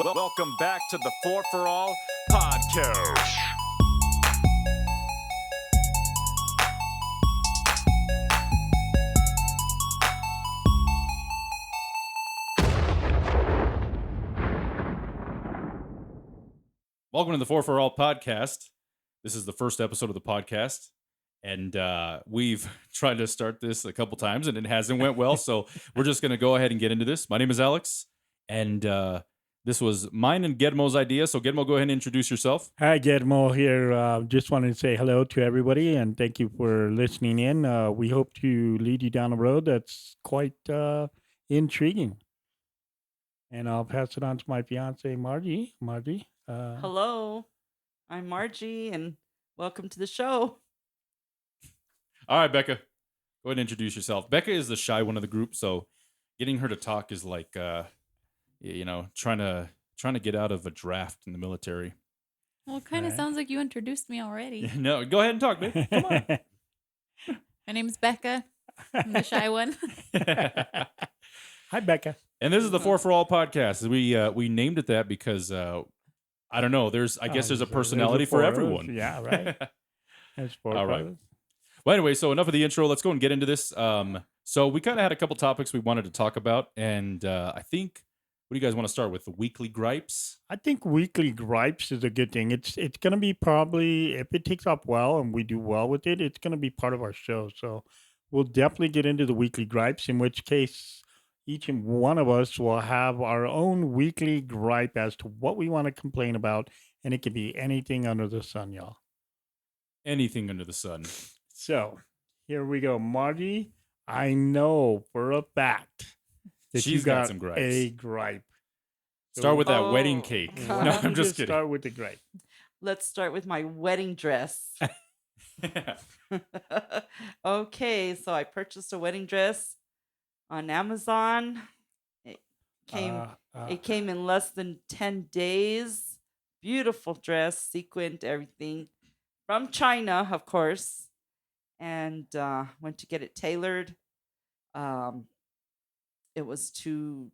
Welcome back to the 4ForAll podcast. Welcome to the 4ForAll podcast. This is the first episode of the podcast, and we've tried to start this a couple times, and it hasn't went well, so we're just going to go ahead and get into this. My name is Alex, and this was mine and Gedmo's idea, so Gedmo, go ahead and introduce yourself. Hi, Gedmo here. Just wanted to say hello to everybody and thank you for listening in. We hope to lead you down a road that's quite intriguing. And I'll pass it on to my fiance, Margie. Margie. Hello, I'm Margie, and welcome to the show. All right, Becca, go ahead and introduce yourself. Becca is the shy one of the group, so getting her to talk is like, trying to get out of a draft in the military. Well, it kind of sounds like you introduced me already. No, go ahead and talk, babe. Come on. My name's Becca. I'm the shy one. Hi, Becca. And this is the 4ForAll podcast. We named it that because I don't know. There's a personality for everyone. Yeah, right. There's four All right. of us. Well, anyway, so enough of the intro. Let's go and get into this. So we kind of had a couple topics we wanted to talk about, and I think, what do you guys want to start with? The weekly gripes? I think weekly gripes is a good thing. It's going to be probably, if it takes off well and we do well with it, it's going to be part of our show. So we'll definitely get into the weekly gripes, in which case each and one of us will have our own weekly gripe as to what we want to complain about. And it can be anything under the sun, y'all. Anything under the sun. So here we go. Margie, I know for a fact that She's you got got some gripes. a gripe. Start with that Oh, wedding cake. God. No, Why don't I'm you just kidding. Start with the gripe. Let's start with my wedding dress. Okay, so I purchased a wedding dress on Amazon. It came in less than 10 days. Beautiful dress, sequined, everything. From China, of course. And went to get it tailored. It was too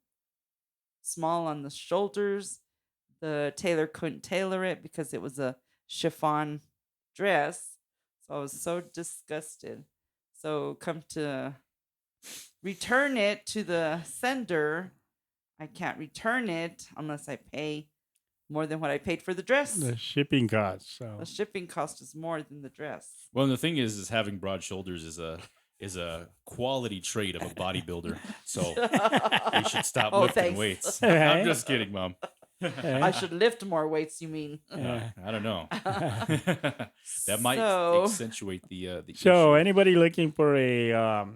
small on the shoulders. The tailor couldn't tailor it because it was a chiffon dress. So I was so disgusted. So come to return it to the sender. I can't return it unless I pay more than what I paid for the dress. The shipping costs. So The shipping cost is more than the dress. Well, and the thing is having broad shoulders is a quality trait of a bodybuilder. So you should stop Oh, lifting thanks. weights. Right. I'm just kidding, Mom. I should lift more weights, you mean? Yeah. I don't know. That might So- accentuate the So issue. anybody looking for a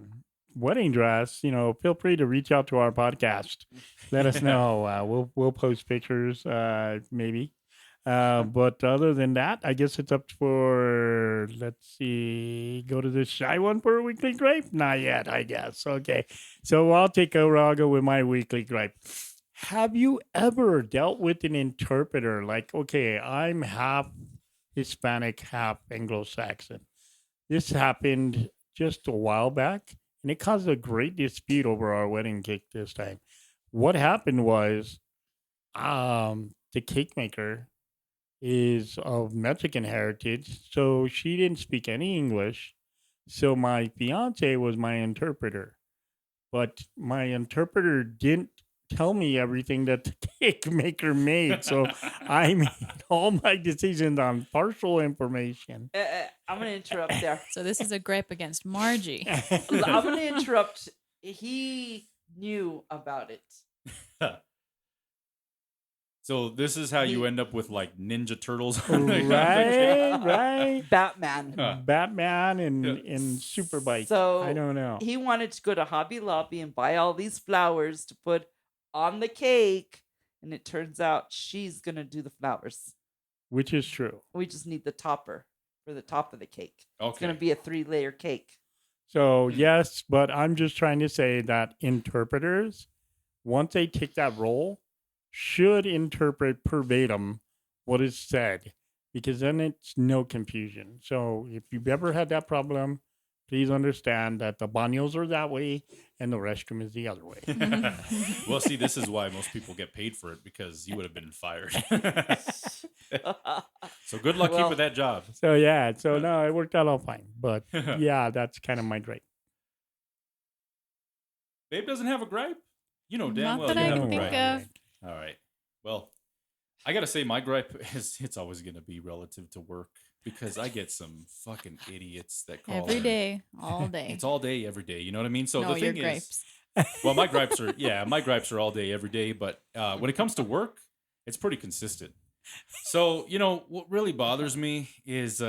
wedding dress, feel free to reach out to our podcast. Let us know. We'll post pictures, maybe. But other than that, I guess it's up for, let's see, go to the shy one for a weekly gripe? Not yet, I guess. Okay. So I'll take over. I'll go with my weekly gripe. Have you ever dealt with an interpreter? Like, okay, I'm half Hispanic, half Anglo-Saxon. This happened just a while back, and it caused a great dispute over our wedding cake this time. What happened was, the cake maker is of Mexican heritage, so she didn't speak any English. So my fiance was my interpreter, but my interpreter didn't tell me everything that the cake maker made. So I made all my decisions on partial information. I'm going to interrupt there. So this is a gripe against Margie. I'm going to interrupt. He knew about it. So this is how you end up with like Ninja Turtles. Right. Batman. Batman and Yeah. Super Bike. So I don't know. he wanted to go to Hobby Lobby and buy all these flowers to put on the cake. And it turns out she's going to do the flowers. Which is true. We just need the topper for the top of the cake. It's Okay. going to be a 3-layer cake. So yes, but I'm just trying to say that interpreters, once they take that role, should interpret verbatim what is said, because then it's no confusion. So if you've ever had that problem, please understand that the baños are that way and the restroom is the other way. Well, see, this is why most people get paid for it, because you would have been fired. So good luck Well- keeping that job. So yeah, so no, it worked out all fine. But yeah, that's kind of my gripe. Babe doesn't have a gripe? You know damn Not well that you I have can a think gripe. of. All right. Well, I got to say my gripe is it's always going to be relative to work, because I get some fucking idiots that call Every in. day, all day. It's all day, every day. You know what I mean? So no, the your thing is, gripes. well, my gripes are all day, every day. But when it comes to work, it's pretty consistent. So, what really bothers me is,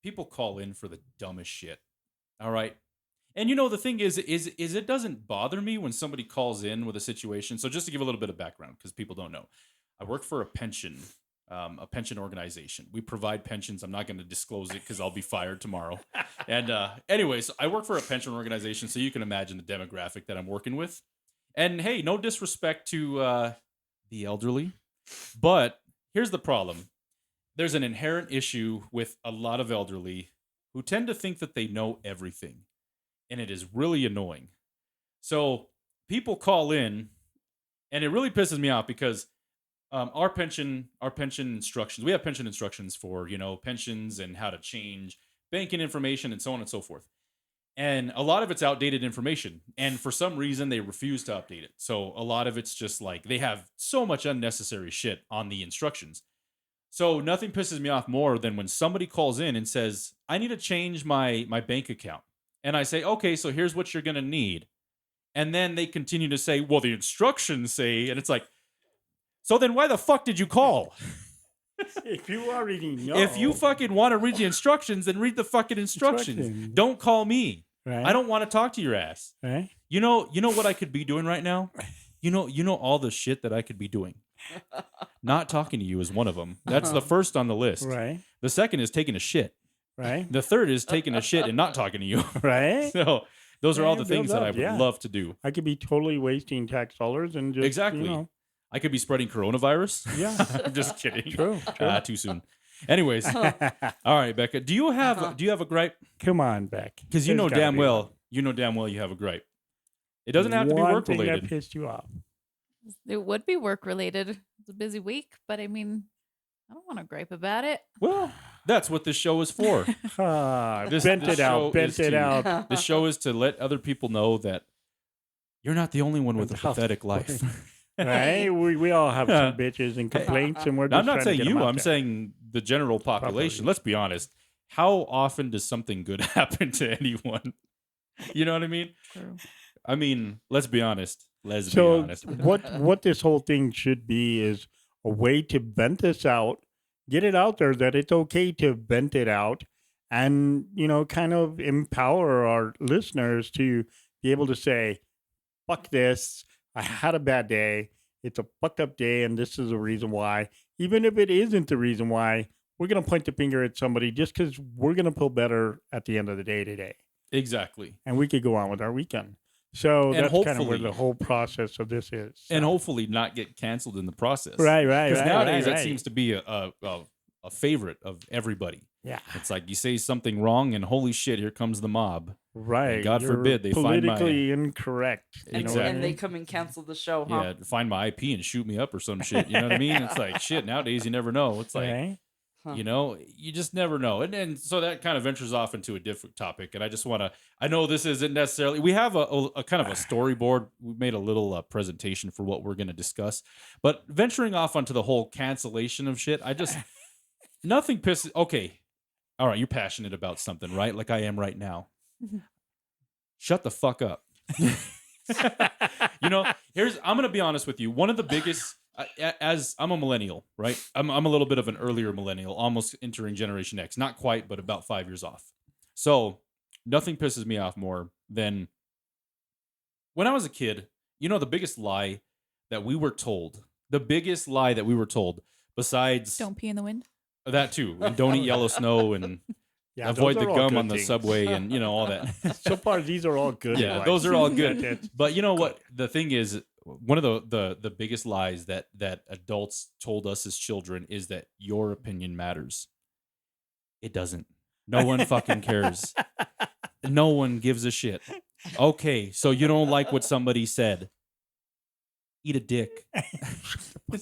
people call in for the dumbest shit. All right. And the thing is it doesn't bother me when somebody calls in with a situation. So just to give a little bit of background, because people don't know, I work for a pension organization. We provide pensions. I'm not going to disclose it because I'll be fired tomorrow. And anyways, I work for a pension organization, so you can imagine the demographic that I'm working with. And hey, no disrespect to the elderly, but here's the problem. There's an inherent issue with a lot of elderly who tend to think that they know everything. And it is really annoying. So people call in, and it really pisses me off because our pension instructions, we have pension instructions for, pensions and how to change banking information and so on and so forth. And a lot of it's outdated information. And for some reason, they refuse to update it. So a lot of it's just like they have so much unnecessary shit on the instructions. So nothing pisses me off more than when somebody calls in and says, I need to change my bank account. And I say, okay, so here's what you're going to need. And then they continue to say, well, the instructions say, and it's like, so then why the fuck did you call? If you already know. If you fucking want to read the instructions, then read the fucking instructions. Instructions. Don't call me. Right? I don't want to talk to your ass. Right? You know what I could be doing right now? You know all the shit that I could be doing. Not talking to you is one of them. That's the first on the list. Right? The second is taking a shit. Right? The third is taking a shit and not talking to you. Right? So those are all Yeah, the things build that I up, would yeah. love to do. I could be totally wasting tax dollars and just Exactly. I could be spreading coronavirus. Yeah. I'm just kidding. True. True. Too soon. Anyways, all right, Becca. Do you have a gripe? Come on, Beck. Because you There's know gotta damn be well one. you have a gripe. It doesn't have to be One work thing related. that pissed you off. It would be work related. It's a busy week, but I mean, I don't want to gripe about it. Well, that's what this show is for. This Bent it show out. Bent is it to- out. This show is to let other people know that you're not the only one with a Mental health. pathetic life. Right? We all have some bitches and complaints, and we're Now, just I'm not trying saying to get 'em you. out I'm there. saying the general population. Population. Let's be honest. How often does something good happen to anyone? You know what I mean? True. I mean, let's be honest. Let's be So honest. what this whole thing should be is a way to vent this out, get it out there that it's okay to vent it out, and kind of empower our listeners to be able to say, "Fuck this! I had a bad day. It's a fucked up day, and this is the reason why." Even if it isn't the reason why, we're gonna point the finger at somebody just because we're gonna feel better at the end of the day today, Exactly. and we could go on with our weekend. So And that's kind of where hopefully- the whole process of this is. And So- hopefully not get canceled in the process. right, Because nowadays that right. seems to be a favorite of everybody. Yeah, It's like you say something wrong, and holy shit, here comes the mob. right. God You're forbid they find my- politically incorrect. You know what I And they mean? come and cancel the show, huh? Yeah, find my IP and shoot me up or some shit. You know what I mean? It's like shit. Nowadays, you never know. It's like Right? you just never know. And so that kind of ventures off into a different topic. And I just want to. I know this isn't necessarily. We have a kind of a storyboard. We made a little presentation for what we're going to discuss. But venturing off onto the whole cancellation of shit, I just nothing pisses. Okay, all right. You're passionate about something, right? Like I am right now. Shut the fuck up. I'm gonna be honest with you. One of the biggest, as I'm a millennial, right? I'm a little bit of an earlier millennial, almost entering Generation X. Not quite, but about 5 years off. So nothing pisses me off more than when I was a kid. The biggest lie that we were told. The biggest lie that we were told, besides Don't pee in the wind. that too, and don't eat yellow snow, and Yeah, avoid those the are all gum good on the things. subway, and all that. So far, these are all good. Yeah, advice. those are all good. That's- But you know what? The thing is, one of the biggest lies that adults told us as children is that your opinion matters. It doesn't. No one fucking cares. No one gives a shit. Okay, so you don't like what somebody said. Eat a dick.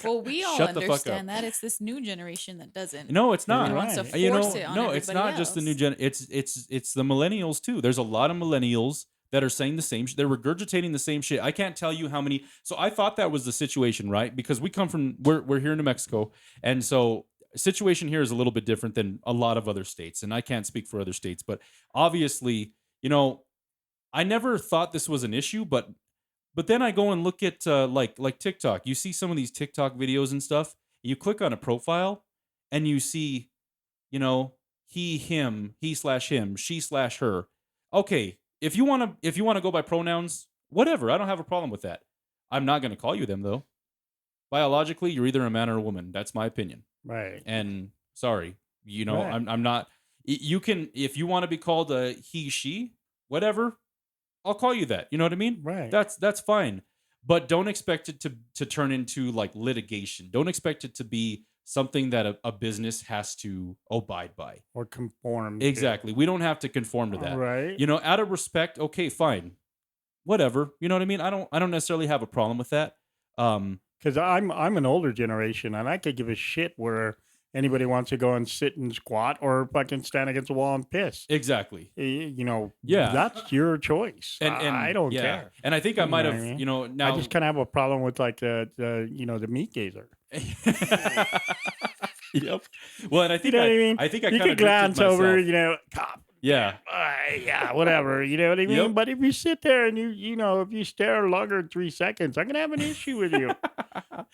Well, we all Shut the fuck up. understand that. It's this new generation that doesn't. No, it's not. That wants to Right. force it on no, it's everybody not just the new else. gen. It's the millennials too. There's a lot of millennials that are saying the same. They're regurgitating the same shit. I can't tell you how many. So I thought that was the situation, right? Because we come from we're here in New Mexico, and so situation here is a little bit different than a lot of other states. And I can't speak for other states, but obviously, I never thought this was an issue, but then I go and look at like TikTok. You see some of these TikTok videos and stuff. You click on a profile, and you see, he, him, he/him, she/her. Okay, if you want to go by pronouns, whatever. I don't have a problem with that. I'm not going to call you them though. Biologically, you're either a man or a woman. That's my opinion. Right. And sorry, Right. I'm not. You can, if you want to be called a he, she, whatever. I'll call you that. You know what I mean? Right. That's fine. But don't expect it to turn into like litigation. Don't expect it to be something that a business has to abide by. Or conform. to. Exactly. We don't have to conform to that. Right. Out of respect, okay, fine. Whatever. You know what I mean? I don't necessarily have a problem with that. Because I'm an older generation, and I could give a shit where anybody wants to go and sit and squat or fucking stand against a wall and piss. Exactly. Yeah, that's your choice. And I don't yeah. care. And I think I You might know have, what I mean? now I just kind of have a problem with like the meat gazer. Yep. Well, and I think You know what I mean? I think I You kind could of glance over, cop. Yeah. Yeah, whatever. You know what I mean? Yep. But if you sit there and if you stare longer than 3 seconds, I'm gonna have an issue with you.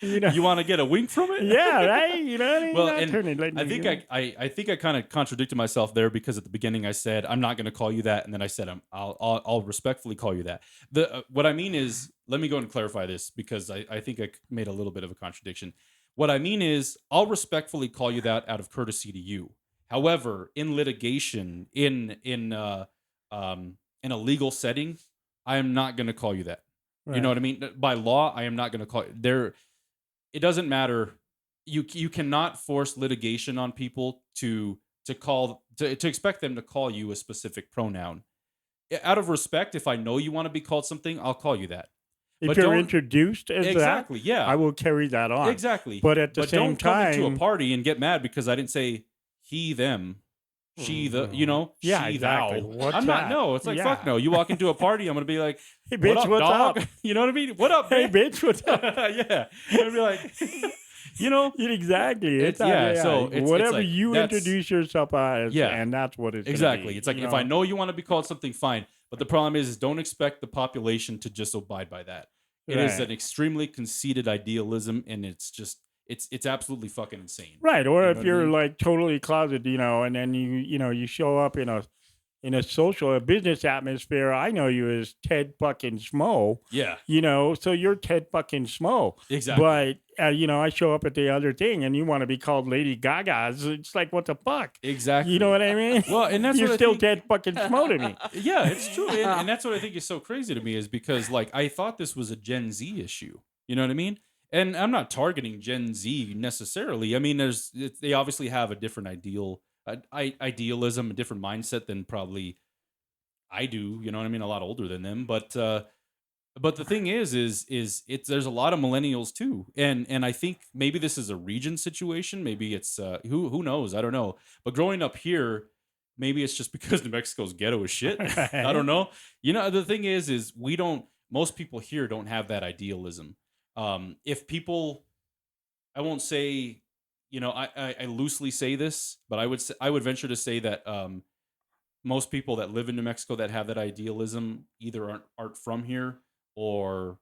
You want to get a wink from it? Yeah, right. You know what I mean? Well, Not and turning, letting I you think go. I think I kind of contradicted myself there because at the beginning I said I'm not going to call you that, and then I said I'll respectfully call you that. What I mean is, let me go and clarify this because I think I made a little bit of a contradiction. What I mean is, I'll respectfully call you that out of courtesy to you. However, in litigation, in a legal setting, I am not going to call you that. Right. You know what I mean? By law, I am not going to call there. It doesn't matter. You cannot force litigation on people to expect them to call you a specific pronoun. Out of respect, if I know you want to be called something, I'll call you that. If But you're don't- exactly, as Exactly. that, Yeah. I will carry that on. Exactly. But at the same don't come into a time, party and get mad because I didn't say he, them, she, the, Yeah, she, exactly. thou. What's I'm not. that? No, it's like Yeah. fuck no. You walk into a party, I'm gonna be like, hey, bitch, what up, what's dog? up? You know what I mean? What up, Hey, bitch? bitch, what's up? Yeah. I'm gonna be like, Exactly. So it's whatever like, you that's- introduce yourself as, Yeah. and that's what it's gonna exactly. be, It's like if I know you want to be called something, fine. But the problem is don't expect the population to just abide by that. It is Right. an extremely conceited idealism, and it's just it's absolutely fucking insane. right. Or You know if what I you're mean? like totally closeted, and then you show up in a business atmosphere, I know you as Ted fucking Smo, Yeah. so you're Ted fucking Smo. Exactly. But I show up at the other thing, and you want to be called Lady Gaga. It's like, what the fuck? Exactly. You know what I mean? Well, and that's you're what I still think- Ted fucking Smo to me. Yeah, it's true. And that's what I think is so crazy to me is because like I thought this was a Gen Z issue. You know what I mean? And I'm not targeting Gen Z necessarily. I mean, they obviously have a different idealism, a different mindset than probably I do. You know what I mean? A lot older than them, but the thing is there's a lot of millennials too, and I think maybe this is a region situation. Maybe it's who knows? I don't know. But growing up here, maybe it's just because New Mexico's ghetto as shit. I don't know. The thing is most people here don't have that idealism. If people, I won't say, I loosely say this, but I would venture to say that most people that live in New Mexico that have that idealism either aren't from here or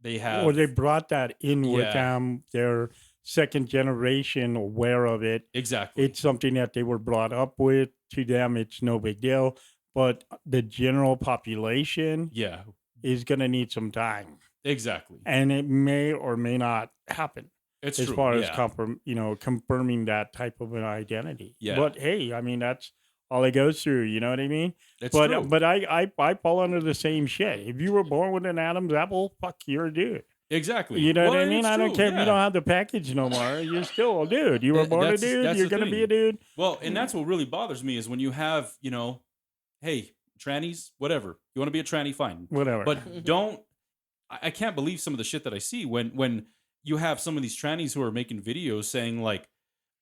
they have. Or they brought that in with Yeah. them. They're second generation aware of it. Exactly. It's something that they were brought up with. To them, it's no big deal. But the general population Yeah, is going to need some time. exactly. And it may or may not happen It's as true. far as yeah. confirming that type of an identity. Yeah. But hey, I mean, that's all it goes through. You know what I mean? It's true. But I fall under the same shit. If you were born with an Adam's apple, fuck, you're a dude. Exactly. You know what Well, I mean? it's I don't true, care if you yeah. don't have the package no more. You're still a dude. You were born a That's dude. You're the going to be thing. a dude. Well, and that's what really bothers me is when you have, hey, trannies, whatever. You want to be a tranny, fine. Whatever. But don't. I can't believe some of the shit that I see when you have some of these trannies who are making videos saying like,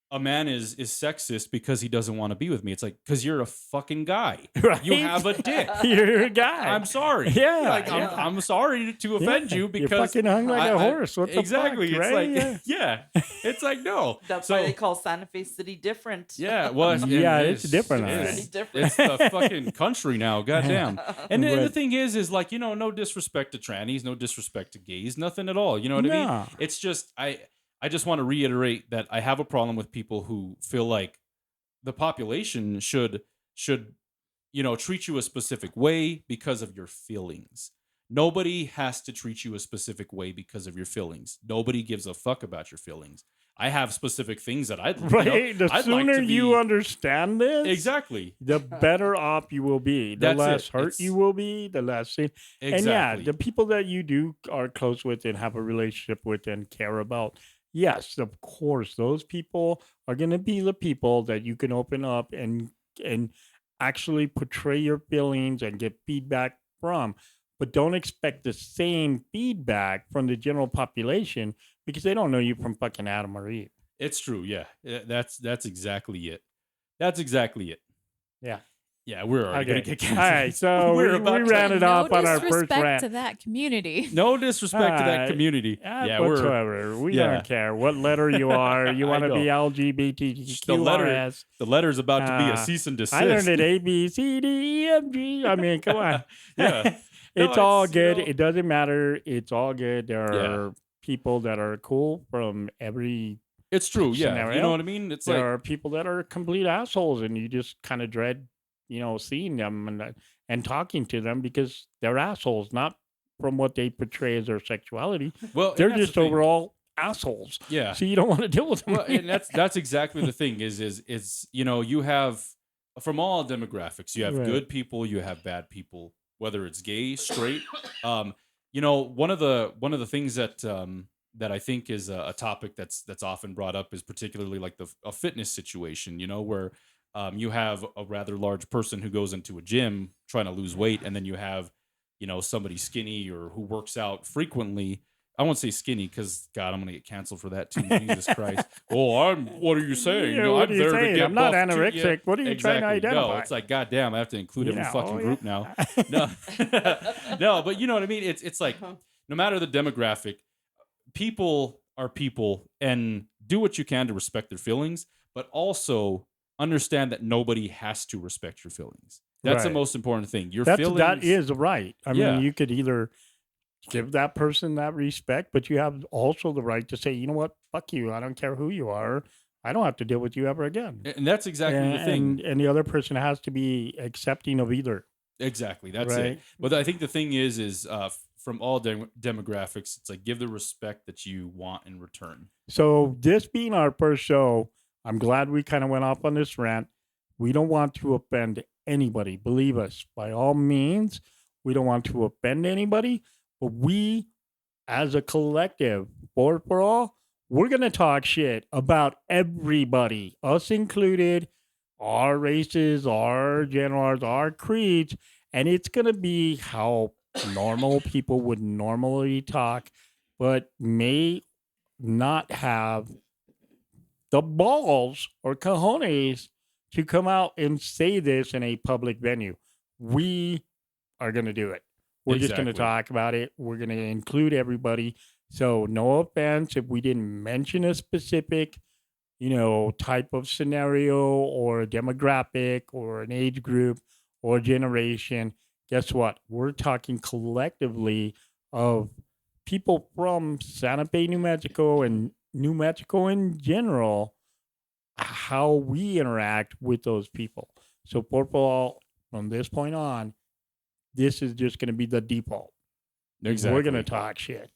a man is sexist because he doesn't want to be with me. It's like, because you're a fucking guy. Right? You have a dick. You're a guy. I'm sorry. Yeah, Like, yeah. I'm sorry to offend you because you're fucking hung like a horse. What the exactly. fuck, It's right? like, yeah. It's like, no. That's So- why they call Santa Fe City different. Yeah, well, Yeah, it it's is. different, It all is. right. Pretty different. It's the fucking country now. Goddamn. And the But- thing is like, no disrespect to trannies, no disrespect to gays, nothing at all. You know what I mean? No. It's just I just want to reiterate that I have a problem with people who feel like the population should treat you a specific way because of your feelings. Nobody has to treat you a specific way because of your feelings. Nobody gives a fuck about your feelings. I have specific things that I'd Right? The I'd like sooner to you be- understand this, exactly. the better off you will be. The That's less it. hurt It's- you will be, the less. And Exactly. yeah, the people that you are close with and have a relationship with and care about, yes, of course, those people are going to be the people that you can open up and actually portray your feelings and get feedback from. But don't expect the same feedback from the general population because they don't know you from fucking Adam or Eve. It's true. Yeah. That's exactly it. That's exactly it. Yeah. Yeah, we're already Okay. gonna get All canceled. right, so We're we about to- ran it no off on our first disrespect rant. to that community. No disrespect to that community. Yeah, we're whatsoever. We yeah. don't care what letter you are. You I want to be know. LGBTQRS. the letter's about to be a Uh, cease and desist. I learned it A, B, C, D, E, F, G. I mean, come on. Yeah. No, It's all it's, good. It doesn't matter. It's all good. There Yeah. are people that are cool from every. It's true. Yeah. You scenario. know what I mean? It's There like are people that are complete assholes, and you just kind of dread, seeing them and talking to them because they're assholes, not from what they portray as their sexuality. well, and They're that's the just thing. overall assholes. Yeah. So you don't want to deal with them. Well, and that's exactly the thing is you have from all demographics, you have Right. good people, you have bad people, whether it's gay, straight. One of the things that I think is a topic that's often brought up is particularly like a fitness situation, where you have a rather large person who goes into a gym trying to lose weight, and then you have somebody skinny or who works out frequently. I won't say skinny because God, I'm gonna get canceled for that too. Jesus Christ! Oh, what are you saying? Yeah, what I'm are you there to saying? get I'm not buff too. anorexic. Yeah, What are you trying to exactly. identify? No, it's like God damn, I have to include every Yeah, fucking oh, group yeah. now. No, but you know what I mean. It's like no matter the demographic, people are people, and do what you can to respect their feelings, but also understand that nobody has to respect your feelings. That's the Right. most important thing. Your That feelings. is right. I Yeah. mean, you could either give that person that respect, but you have also the right to say, you know what, fuck you. I don't care who you are. I don't have to deal with you ever again. And that's exactly the thing. And the other person has to be accepting of either. Exactly. That's Right. it. But I think the thing is from all demographics, it's like give the respect that you want in return. So this being our first show, I'm glad we kind of went off on this rant. We don't want to offend anybody. Believe us, by all means, we don't want to offend anybody. But we, as a collective, 4ForAll, we're going to talk shit about everybody, us included, our races, our genders, our creeds. And it's going to be how normal people would normally talk, but may not have the balls or cojones to come out and say this in a public venue. We are going to do it. We're just going to Exactly. talk about it. We're going to include everybody. So no offense if we didn't mention a specific, type of scenario or a demographic or an age group or generation. Guess what? We're talking collectively of people from Santa Fe, New Mexico, and New Mexico in general, how we interact with those people. So, 4ForAll, from this point on, this is just going to be the default. Exactly. We're going to talk shit.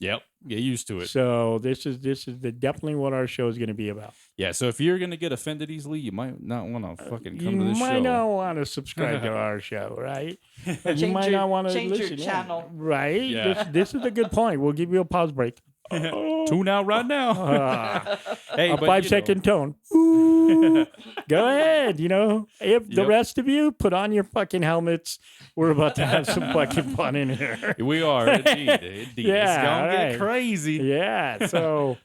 Yep. Get used to it. So this is definitely what our show is going to be about. Yeah. So if you're gonna get offended easily, you might not want to fucking You come to this might show. not want to subscribe to our show, right? But you Change might your- not want to change your listen. channel. Right? Yeah. This is a good point. We'll give you a pause break. Tune out right now. Hey, A but, 5-second tone. Ooh. Go ahead. If the Yep. rest of you put on your fucking helmets, we're about to have some fucking fun in here. We are indeed. It's Yeah, gonna right. get crazy. Yeah. So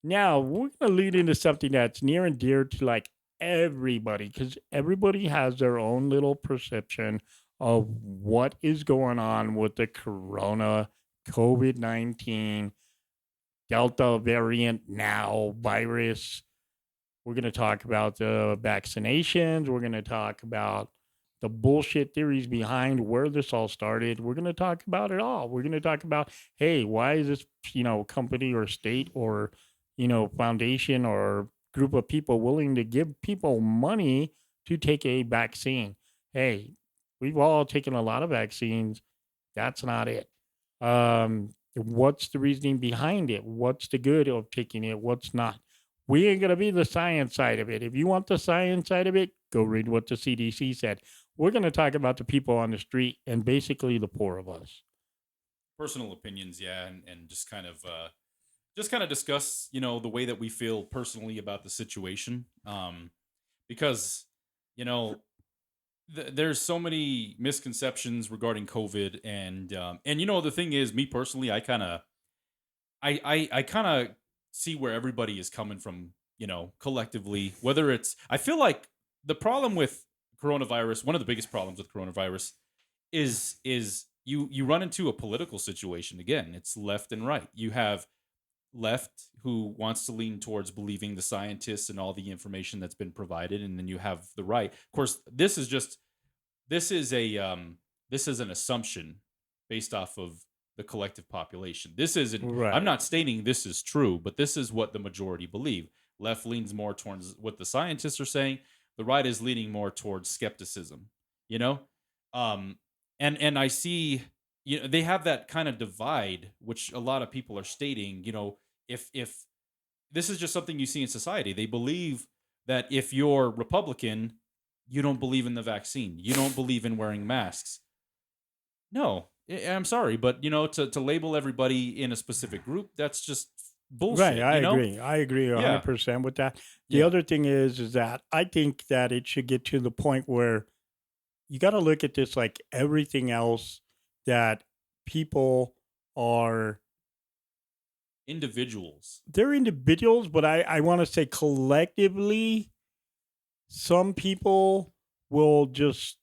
now we're going to lead into something that's near and dear to like everybody, because everybody has their own little perception of what is going on with the corona COVID-19 Delta variant now virus. We're going to talk about the vaccinations. We're going to talk about the bullshit theories behind where this all started. We're going to talk about it all. We're going to talk about, hey, why is this, company or state or, foundation or group of people willing to give people money to take a vaccine? Hey, we've all taken a lot of vaccines. That's not it. What's the reasoning behind it? What's the good of taking it? What's not? We ain't going to be the science side of it. If you want the science side of it, go read what the CDC said. We're going to talk about the people on the street and basically the poor of us. Personal opinions, yeah, and just kind of discuss, the way that we feel personally about the situation. Because, there's so many misconceptions regarding COVID, and the thing is, me personally, I kind of see where everybody is coming from, collectively. Whether it's, I feel like the problem with coronavirus, one of the biggest problems with coronavirus, is you run into a political situation again. It's left and right. You have left who wants to lean towards believing the scientists and all the information that's been provided, and then you have the right. Of course, this is an assumption based off of the collective population. This isn't. Right. I'm not stating this is true, but this is what the majority believe. Left leans more towards what the scientists are saying. The right is leaning more towards skepticism. And I see. They have that kind of divide, which a lot of people are stating. If this is just something you see in society, they believe that if you're Republican, you don't believe in the vaccine, you don't believe in wearing masks. No, I'm sorry, but to label everybody in a specific group, that's just bullshit. Right, I agree. I agree 100% with that. The other thing is that I think that it should get to the point where you got to look at this like everything else that people are. Individuals. They're individuals, but I want to say collectively, some people will just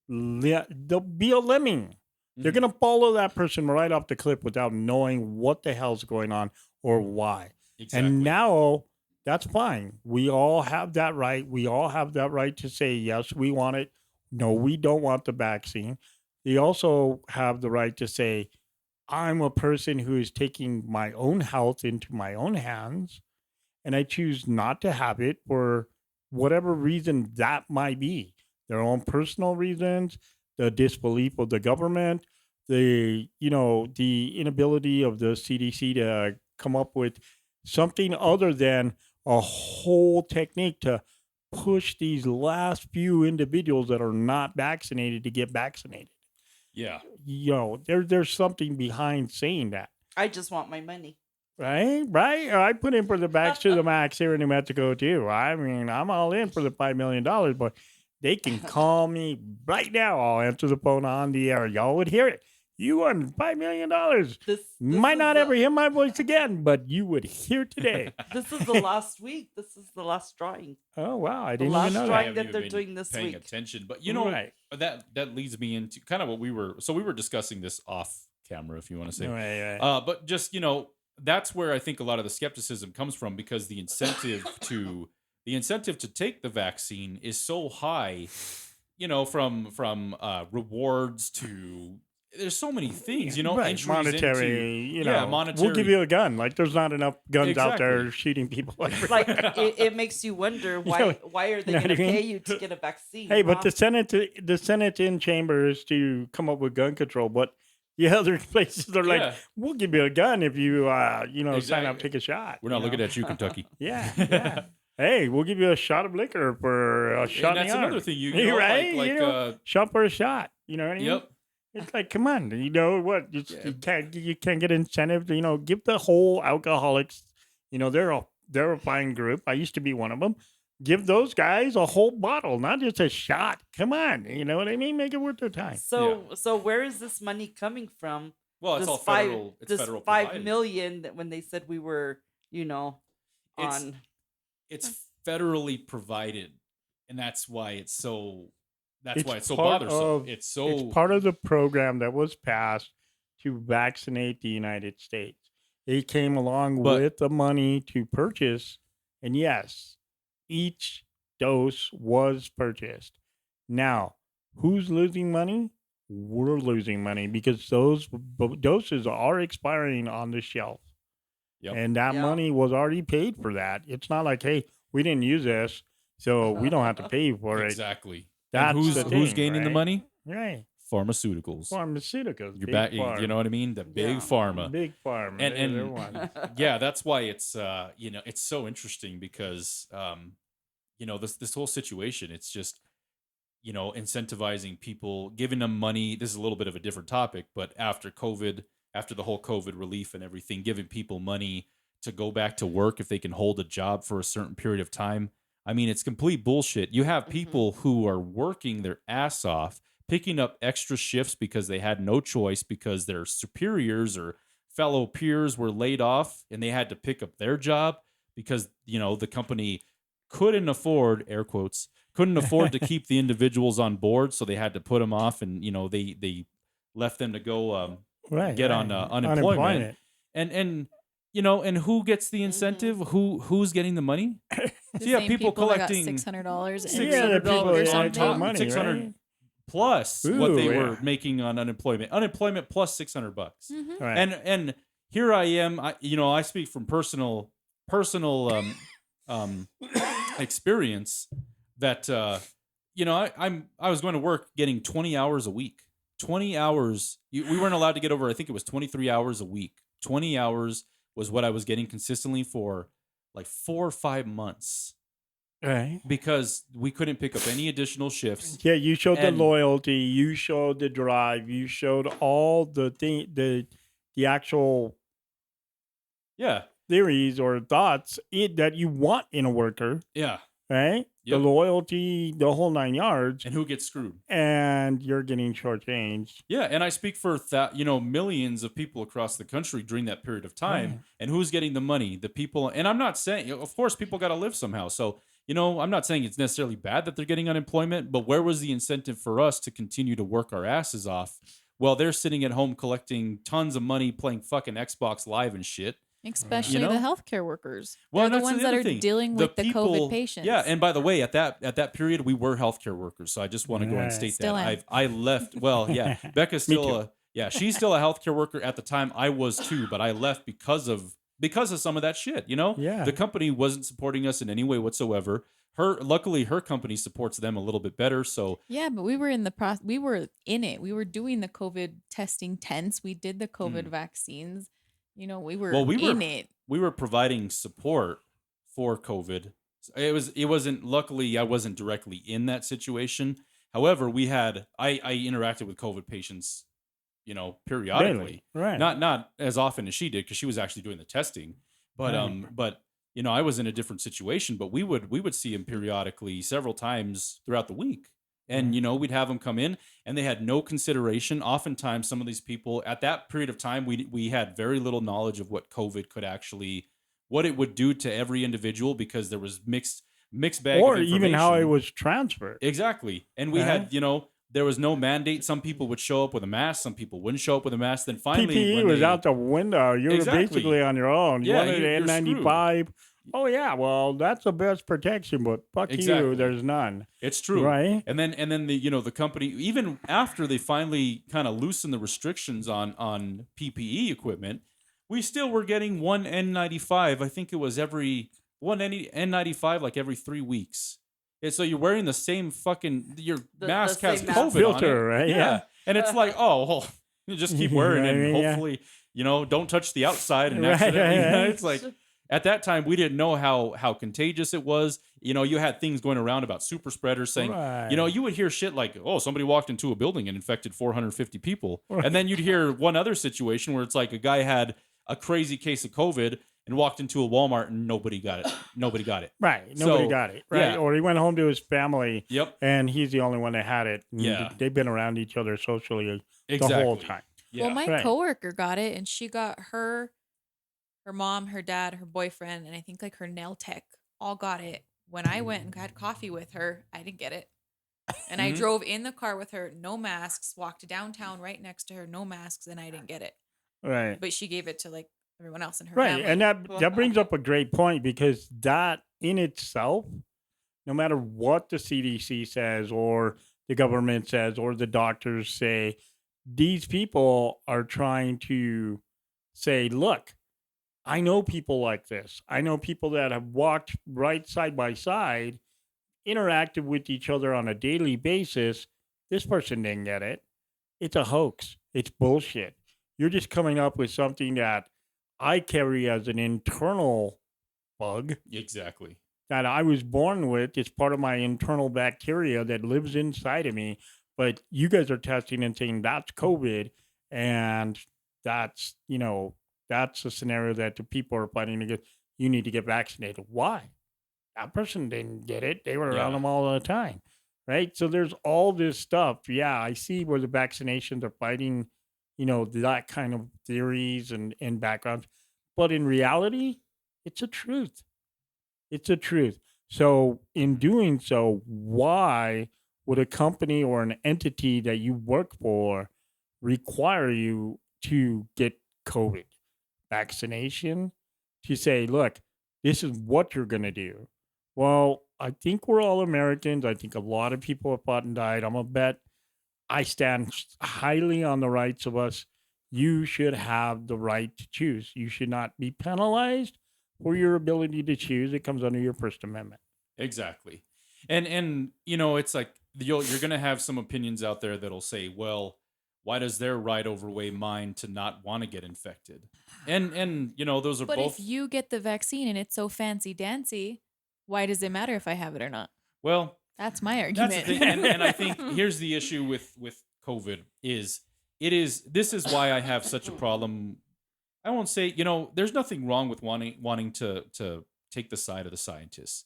they'll be a lemming. They're going to follow that person right off the cliff without knowing what the hell's going on or why. Exactly. And now that's fine. We all have that right. We all have that right to say, yes, we want it. No, we don't want the vaccine. They also have the right to say, I'm a person who is taking my own health into my own hands, and I choose not to have it for whatever reason that might be. Their own personal reasons, the disbelief of the government, the inability of the CDC to come up with something other than a whole technique to push these last few individuals that are not vaccinated to get vaccinated. Yeah. There's something behind saying that. I just want my money. Right. I put in for the Backs to the Max here in New Mexico too. I mean, I'm all in for the $5 million, but they can call me right now. I'll answer the phone on the air. Y'all would hear it. You won $5 million. This Might is not the- ever hear my voice again, but you would hear today. This is the last week. This is the last drawing. Oh, wow. I The didn't last even know drawing that. that Have they're you doing been this paying week. attention, but Right. that leads me into kind of what we were discussing this off camera, if you want to say. Right. But just that's where I think a lot of the skepticism comes from, because the incentive to take the vaccine is so high, from rewards to there's so many things, Right. entries Monetary, into, monetary. We'll give you a gun. Like, there's not enough guns out there Exactly. shooting people. Like it makes you wonder why are they you know going what to I mean? pay you to get a vaccine? Hey, but huh? the Senate in chambers to come up with gun control. But The other places are like, Yeah. we'll give you a gun if you, sign up, Exactly. take a shot. We're not looking at you, Kentucky. Yeah, yeah. Hey, we'll give you a shot of liquor for a shot And in that's the arm. another thing. You know, right? like shot for a shot. You know what I mean? yep. It's like, come on, you know what? Yeah. You can't get incentive to, give the whole alcoholics. They're a fine group. I used to be one of them. Give those guys a whole bottle, not just a shot. Come on, you know what I mean? Make it worth their time. So where is this money coming from? Well, it's This all federal. It's this federal 5 provided. million that when they said we were, It's- on. It's federally provided, and that's why it's so. That's It's why it's so part bothersome. of- It's so. It's part of the program that was passed to vaccinate the United States. It came along But- with the money to purchase, and yes, each dose was purchased. Now, who's losing money? We're losing money because those doses are expiring on the shelf. Yep. And that Yeah. money was already paid for that. It's not like, hey, we didn't use this, so we don't have to pay for it. Exactly. That's and who's the who's thing, gaining the right? money? Right. Pharmaceuticals. Pharmaceuticals. You're big back. pharma. You know what I mean? The big Yeah. pharma. Big pharma. And- they're and- one. Yeah, that's why it's it's so interesting because this whole situation, it's just incentivizing people, giving them money. This is a little bit of a different topic, but after the whole COVID relief and everything, giving people money to go back to work if they can hold a job for a certain period of time. I mean, it's complete bullshit. You have people who are working their ass off, picking up extra shifts because they had no choice because their superiors or fellow peers were laid off and they had to pick up their job because, the company couldn't afford, air quotes, couldn't afford to keep the individuals on board. So they had to put them off and, they left them to go Right. get on right. unemployment. And who gets the incentive? Who's getting the money? The So you have same people that got collecting $600 and Yeah, the people or that something. take money, 600 right? plus what Ooh, they yeah. were making on unemployment. Unemployment plus $600. Mhm. Right. And here I am. I speak from personal experience that I was going to work getting 20 hours a week. 20 hours. We weren't allowed to get over. I think it was 23 hours a week. 20 hours was what I was getting consistently for like 4 or 5 months right. because we couldn't pick up any additional shifts. Yeah, you showed And- the loyalty, you showed the drive, you showed all the actual Yeah. theories or thoughts that you want in a worker, Yeah. right? Yep. The loyalty, the whole 9 yards, And who gets screwed? and you're getting shortchanged. Yeah, and I speak for millions of people across the country during that period of time. Right. And who's getting the money? The people. And I'm not saying, of course, people got to live somehow. So I'm not saying it's necessarily bad that they're getting unemployment, but where was the incentive for us to continue to work our asses off? Well, they're sitting at home collecting tons of money, playing fucking Xbox Live and shit. Especially You know? the healthcare workers. Well, They're the that's ones the that other are thing. dealing with the COVID patients. Yeah, and by the way, at that period, we were healthcare workers. So I just want to go and Right. state Still that am. I left. Well, yeah, Becca's Me still she's still a healthcare worker at the time. I was too, but I left because of some of that shit. Yeah. The company wasn't supporting us in any way whatsoever. Luckily, her company supports them a little bit better. So Yeah, but we were in the process. We were in it. We were doing the COVID testing tents. We did the COVID vaccines. We were Well, we were- in it. we were providing support for COVID. It wasn't, luckily I wasn't directly in that situation. However, I interacted with COVID patients, periodically. Daily. Right. Not as often as she did because she was actually doing the testing. But Right. but I was in a different situation, but we would see him periodically several times throughout the week. And we'd have them come in and they had no consideration. Oftentimes some of these people at that period of time we had very little knowledge of what COVID could actually, what it would do to every individual because there was mixed bag Or of even how it information. was transferred. Exactly. And we had, there was no mandate. Some people would show up with a mask. Some people wouldn't show up with a mask. Then finally, PPE when was they- out the window. You were Exactly. basically on your own. You Yeah, wanted you're an N95. Oh yeah, well that's the best protection, but fuck Exactly. you, there's none. It's true, Right. And then the company, even after they finally kind of loosened the restrictions on PPE equipment, we still were getting one N95. I think it was one N95 like every 3 weeks. And so you're wearing the same fucking, your The mask has same mask. COVID Filter, on it. right? Yeah. And it's like, oh, well, just keep wearing it, and Yeah. hopefully, don't touch the outside and Right, accidentally. right. It's like at that time we didn't know how contagious it was. You had things going around about super spreaders saying, Right. you would hear shit like, oh, somebody walked into a building and infected 450 people, Right. and then you'd hear one other situation where it's like a guy had a crazy case of COVID and walked into a Walmart and nobody got it. Nobody got it. Right. Nobody So, got it. Right. yeah. Or he went home to his family Yep. and he's the only one that had it. And Yeah. they've been around each other socially Exactly. the whole time. Yeah. Well, my Right. coworker got it, and she got her mom, her dad, her boyfriend, and I think like her nail tech all got it. When I went and had coffee with her, I didn't get it. And I Mhm. drove in the car with her, no masks, walked downtown right next to her, no masks, and I didn't get it. Right. But she gave it to like everyone else in her Right. family. And that brings up a great point, because that in itself, no matter what the CDC says or the government says or the doctors say, these people are trying to say, look, I know people like this. I know people that have walked right side by side, interacted with each other on a daily basis. This person didn't get it. It's a hoax. It's bullshit. You're just coming up with something that I carry as an internal bug Exactly. that I was born with. It's part of my internal bacteria that lives inside of me. But you guys are testing and saying that's COVID, and that's that's a scenario that the people are fighting against. You need to get vaccinated. Why? That person didn't get it. They were around Yeah. them all the time, right? So there's all this stuff. Yeah, I see where the vaccinations are fighting, that kind of theories and backgrounds. But in reality, it's a truth. It's a truth. So in doing so, why would a company or an entity that you work for require you to get COVID vaccination, to say, look, this is what you're going to do? Well, I think we're all Americans. I think a lot of people have fought and died. I'm a bet. I stand highly on the rights of us. You should have the right to choose. You should not be penalized for your ability to choose. It comes under your First Amendment. Exactly. And it's like you're going to have some opinions out there that'll say, well, why does their right overweigh mine to not want to get infected? And those are But both. if you get the vaccine and it's so fancy dancy, why does it matter if I have it or not? Well, That's my that's the argument. thing. And I think here's the issue with COVID is this is why I have such a problem. I won't say, there's nothing wrong with wanting to take the side of the scientists.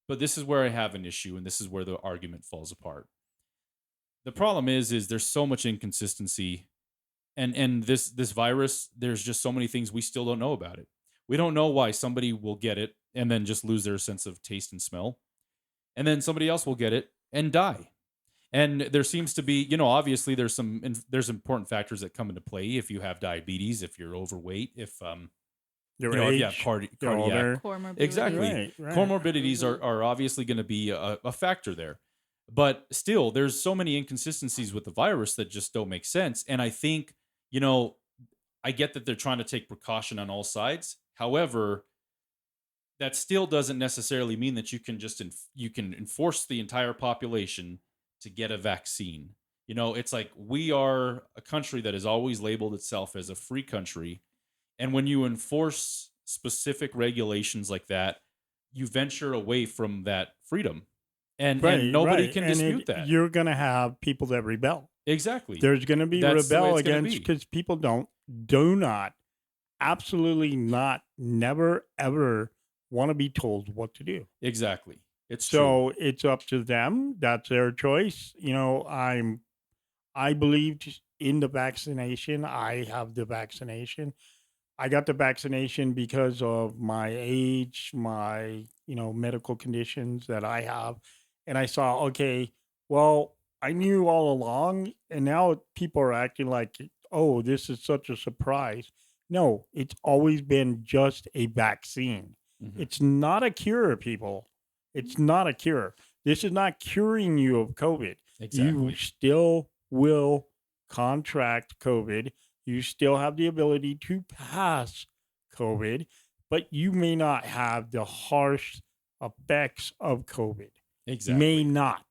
But this is where I have an issue, and this is where the argument falls apart. The problem is there's so much inconsistency, and this virus, there's just so many things we still don't know about it. We don't know why somebody will get it and then just lose their sense of taste and smell, and then somebody else will get it and die. And there seems to be, obviously there's important factors that come into play. If you have diabetes, if you're overweight, if Your if you age, have you're cardiac, older. Comorbidity. Exactly. Right. comorbidities are obviously going to be a factor there. But still, there's so many inconsistencies with the virus that just don't make sense. And I think, I get that they're trying to take precaution on all sides. However, that still doesn't necessarily mean that you can just you can enforce the entire population to get a vaccine. It's like we are a country that has always labeled itself as a free country. And when you enforce specific regulations like that, you venture away from that freedom. And nobody can dispute that. You're going to have people that rebel. Exactly. There's going to be That's the way rebel it's gonna against, be. because people do not, absolutely not, never, ever want to be told what to do. Exactly. It's true. So it's up to them. That's their choice. I believed in the vaccination. I have the vaccination. I got the vaccination because of my age, my, medical conditions that I have. And I saw, okay, well, I knew all along, and now people are acting like, oh, this is such a surprise. No, it's always been just a vaccine. Mhm. It's not a cure, people. It's not a cure. This is not curing you of COVID. Exactly. You still will contract COVID. You still have the ability to pass COVID, but you may not have the harsh effects of COVID. Exactly. May not.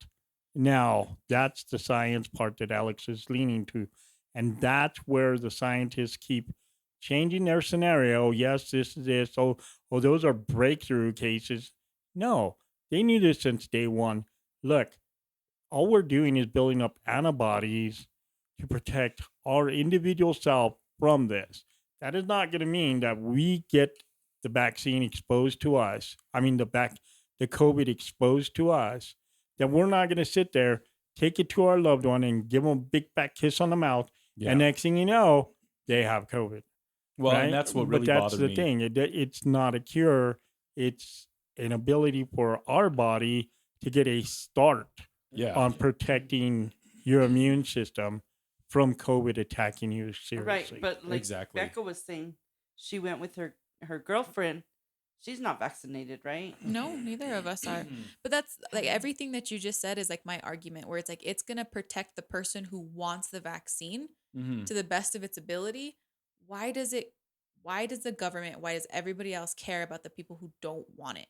Now, that's the science part that Alex is leaning to. And that's where the scientists keep changing their scenario. Yes, this is this. Oh, those are breakthrough cases. No, they knew this since day one. Look, all we're doing is building up antibodies to protect our individual self from this. That is not going to mean that we get the vaccine exposed to us. I mean, the COVID exposed to us. That we're not going to sit there, take it to our loved one, and give them a big fat kiss on the mouth. Yeah. And next thing you know, they have COVID. Well, right? and that's what really but that's bothered the me. thing. It's not a cure. It's an ability for our body to get a start Yeah. on protecting your immune system from COVID attacking you seriously. Right, but like Exactly. Becca was saying, she went with her girlfriend. She's not vaccinated, right? No, neither of us are. But that's like everything that you just said is like my argument, where it's like it's going to protect the person who wants the vaccine Mhm. to the best of its ability. Why does the government, why does everybody else care about the people who don't want it?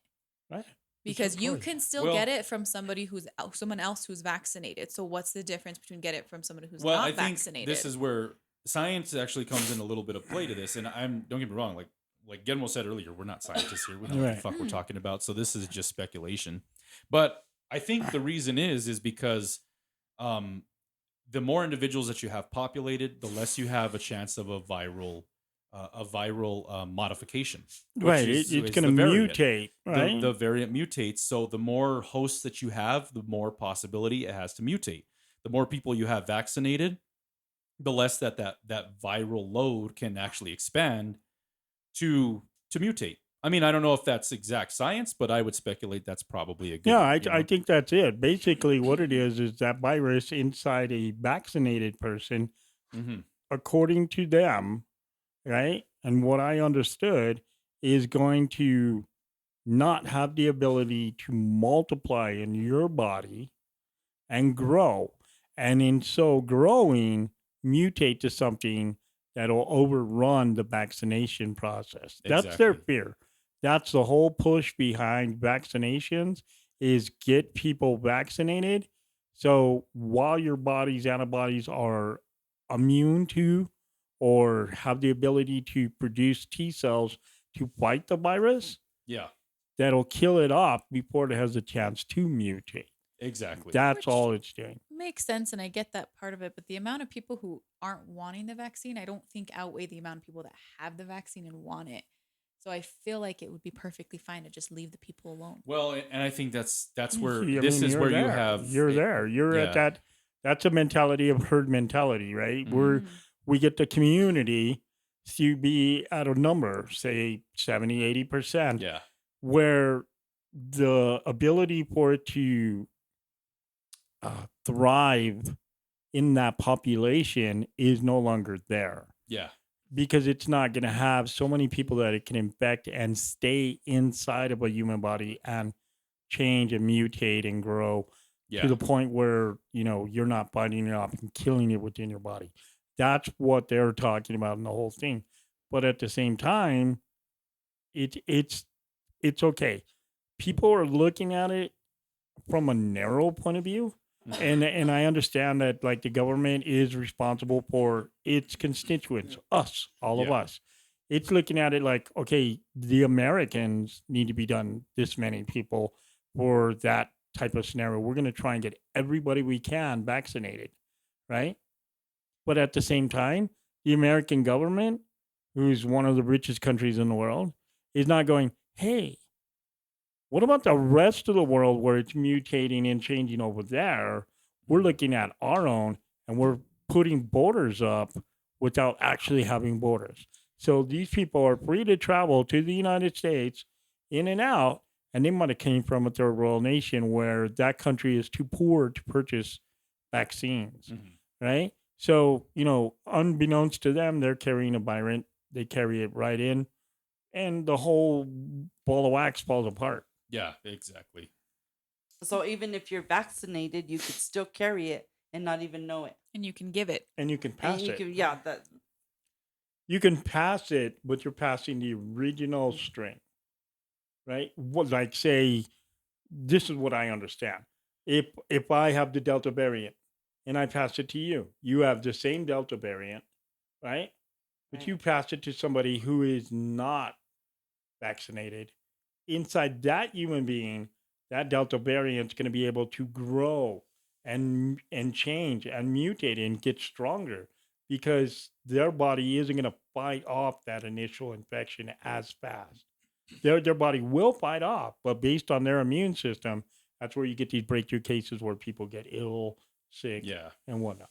Right. Because you course. can still Well- get it from someone else who's vaccinated. So what's the difference between get it from somebody who's Well, not I think vaccinated? this is where science actually comes in a little bit of play to this. And don't get me wrong, like Genmo said earlier, we're not scientists here. We don't know what Right. the fuck we're talking about. So this is just speculation. But I think the reason is because the more individuals that you have populated, the less you have a chance of a viral modification. which Right. is It's the going to variant. mutate. Right. The variant mutates. So the more hosts that you have, the more possibility it has to mutate. The more people you have vaccinated, the less that viral load can actually expand to mutate. I mean, I don't know if that's exact science, but I would speculate that's probably a good. Yeah, I think that's it. Basically, what it is that virus inside a vaccinated person, Mhm. according to them, right? And what I understood is going to not have the ability to multiply in your body and grow. And in so growing, mutate to something that'll overrun the vaccination process. That's their Exactly. fear. That's the whole push behind vaccinations is get people vaccinated. So while your body's antibodies are immune to or have the ability to produce T cells to fight the virus, Yeah, that'll kill it off before it has a chance to mutate. exactly. That's Which- all it's doing. Makes sense, and I get that part of it, but the amount of people who aren't wanting the vaccine, I don't think outweigh the amount of people that have the vaccine and want it. So I feel like it would be perfectly fine to just leave the people alone. Well, and I think that's where See, I this mean, is you're where you there. have You're there. You're yeah. at that. That's a mentality of herd mentality, right? Mhm. We get the community to be at a number, say 70, 80%, Yeah, where the ability for it to thrive in that population is no longer there yeah, because it's not going to have so many people that it can infect and stay inside of a human body and change and mutate and grow yeah. to the point where you're not fighting it off and killing it within your body. That's what they're talking about in the whole thing. But at the same time, it's okay. People are looking at it from a narrow point of view. Mhm. And I understand that like the government is responsible for its constituents, us, all of Yeah. us. It's looking at it like, okay, the Americans need to be done this many people for that type of scenario. We're going to try and get everybody we can vaccinated, right? But at the same time, the American government, who's one of the richest countries in the world, is not going, hey, what about the rest of the world where it's mutating and changing over there? We're looking at our own and we're putting borders up without actually having borders. So these people are free to travel to the United States in and out, and they might have came from a third world nation where that country is too poor to purchase vaccines, Mhm. right? So, unbeknownst to them, they're carrying a virus. They carry it right in, and the whole ball of wax falls apart. Yeah, exactly. So even if you're vaccinated, you could still carry it and not even know it. And you can give it. And you can pass And you it. can, yeah, that You can pass it, but you're passing the original strain, right? What, like, say, this is what I understand. If I have the Delta variant and I pass it to you. You have the same Delta variant, right? But Right. you pass it to somebody who is not vaccinated. Inside that human being, that Delta variant is going to be able to grow and change and mutate and get stronger because their body isn't going to fight off that initial infection as fast. Their body will fight off, but based on their immune system, that's where you get these breakthrough cases where people get ill, sick, Yeah. and whatnot.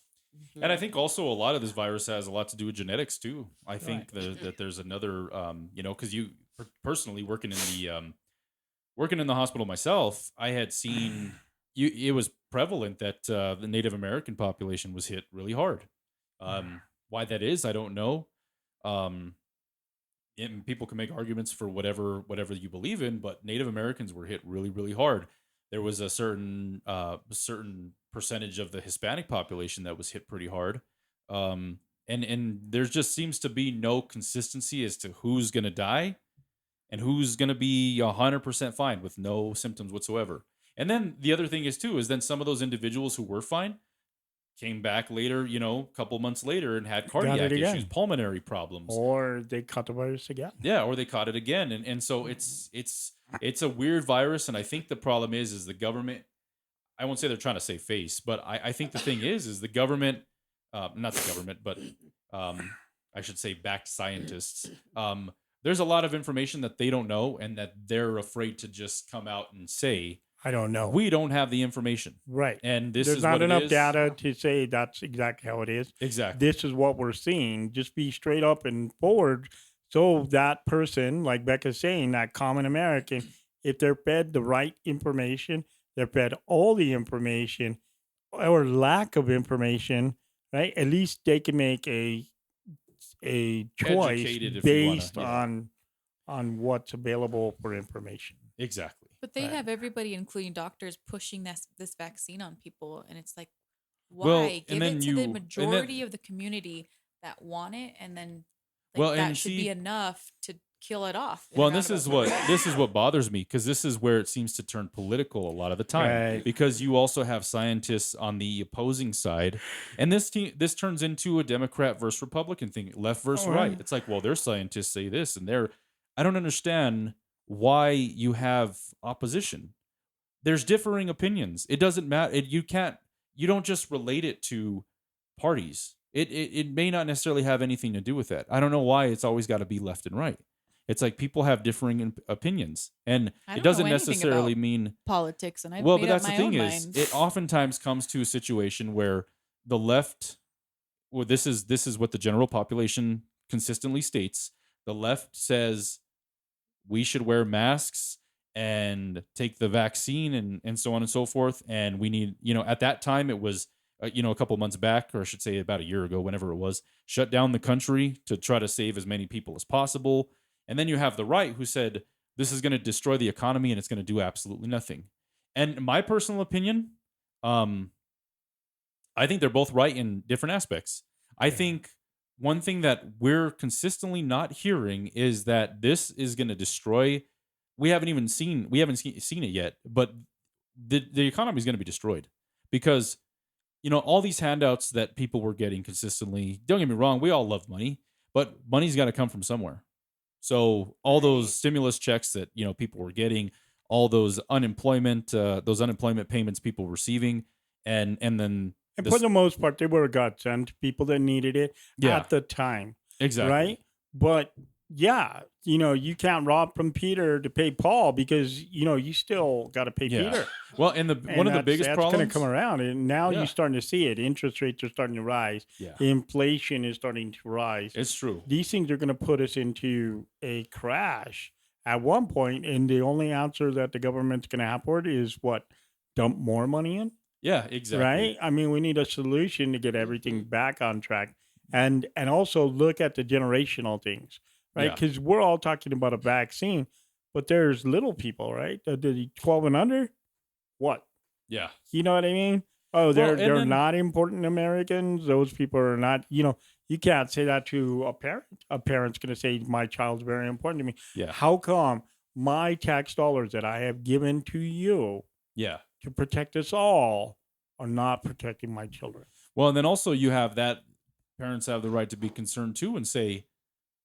And I think also a lot of this virus has a lot to do with genetics too. I think Right. that there's another, because you personally working in the hospital myself, I had seen it was prevalent that the Native American population was hit really hard. Why that is, I don't know. Um, and people can make arguments for whatever you believe in, but Native Americans were hit really, really hard. There was a certain percentage of the Hispanic population that was hit pretty hard. And there just seems to be no consistency as to who's going to die and who's going to be 100% fine with no symptoms whatsoever. And then the other thing is too is then some of those individuals who were fine came back later, a couple months later, and had cardiac again. issues, pulmonary problems. Or they caught the virus again. Yeah, or they caught it again, and so it's a weird virus, and I think the problem is the government. I won't say they're trying to save face, but I think the thing is the government, not the government, but I should say backed scientists. There's a lot of information that they don't know, and that they're afraid to just come out and say, I don't know. we don't have the information, Right. and this There's is not what it enough is. data to say that's exactly how it is. Exactly. This is what we're seeing. Just be straight up and forward. So that person, like Becca's saying, that common American, if they're fed the right information, they're fed all the information or lack of information, right? At least they can make a choice Educated if you wanna, based yeah. on what's available for information. Exactly. But they Right. have everybody, including doctors, pushing this vaccine on people, and it's like, why? Well, and Give then it to you- the and then- majority of the community that want it, and then Well, and that should see- be enough to kill it off. Well, and Forgot this is about what bothers me, because this is where it seems to turn political a lot of the time. Right. Because you also have scientists on the opposing side, and this turns into a Democrat versus Republican thing, left versus Oh, right. yeah. It's like, well, their scientists say this, and I don't understand why you have opposition. There's differing opinions. It doesn't matter. You don't just relate it to parties. It may not necessarily have anything to do with that. I don't know why it's always got to be left and right. It's like people have differing opinions, and I it don't know doesn't anything necessarily about mean politics, and I've well. made But up that's the my thing own is, mind. it oftentimes comes to a situation where the left. Well, this is what the general population consistently states. The left says we should wear masks and take the vaccine and so on and so forth. And we need, at that time it was, a couple months back, or I should say about a year ago, whenever it was, shut down the country to try to save as many people as possible. And then you have the right who said this is going to destroy the economy and it's going to do absolutely nothing. And my personal opinion, I think they're both right in different aspects. I think one thing that we're consistently not hearing is that this is going to destroy. We haven't seen it yet, but the economy is going to be destroyed because all these handouts that people were getting consistently. Don't get me wrong, we all love money, but money's got to come from somewhere. So all those stimulus checks that people were getting, all those unemployment payments people were receiving, and then. And for the most part, they were a godsend to people that needed it Yeah. at the time. Exactly. Right? But yeah, you can't rob from Peter to pay Paul because, you still got to pay Yeah. Peter. Well, and one of the biggest that's problems going to come around. And now Yeah. you're starting to see it. Interest rates are starting to rise. Yeah. Inflation is starting to rise. It's true. These things are going to put us into a crash at one point, and the only answer that the government's going to have for it is what? Dump more money in? Yeah, exactly. Right? I mean, we need a solution to get everything back on track, and also look at the generational things, right? Yeah. Because we're all talking about a vaccine, but there's little people, right? The 12 and under, what? Yeah. You know what I mean? Oh, they're then- not important Americans. Those people are not. You can't say that to a parent. A parent's going to say my child's very important to me. Yeah. How come my tax dollars that I have given to you Yeah. to protect us all are not protecting my children. Well, and then also you have that parents have the right to be concerned too and say,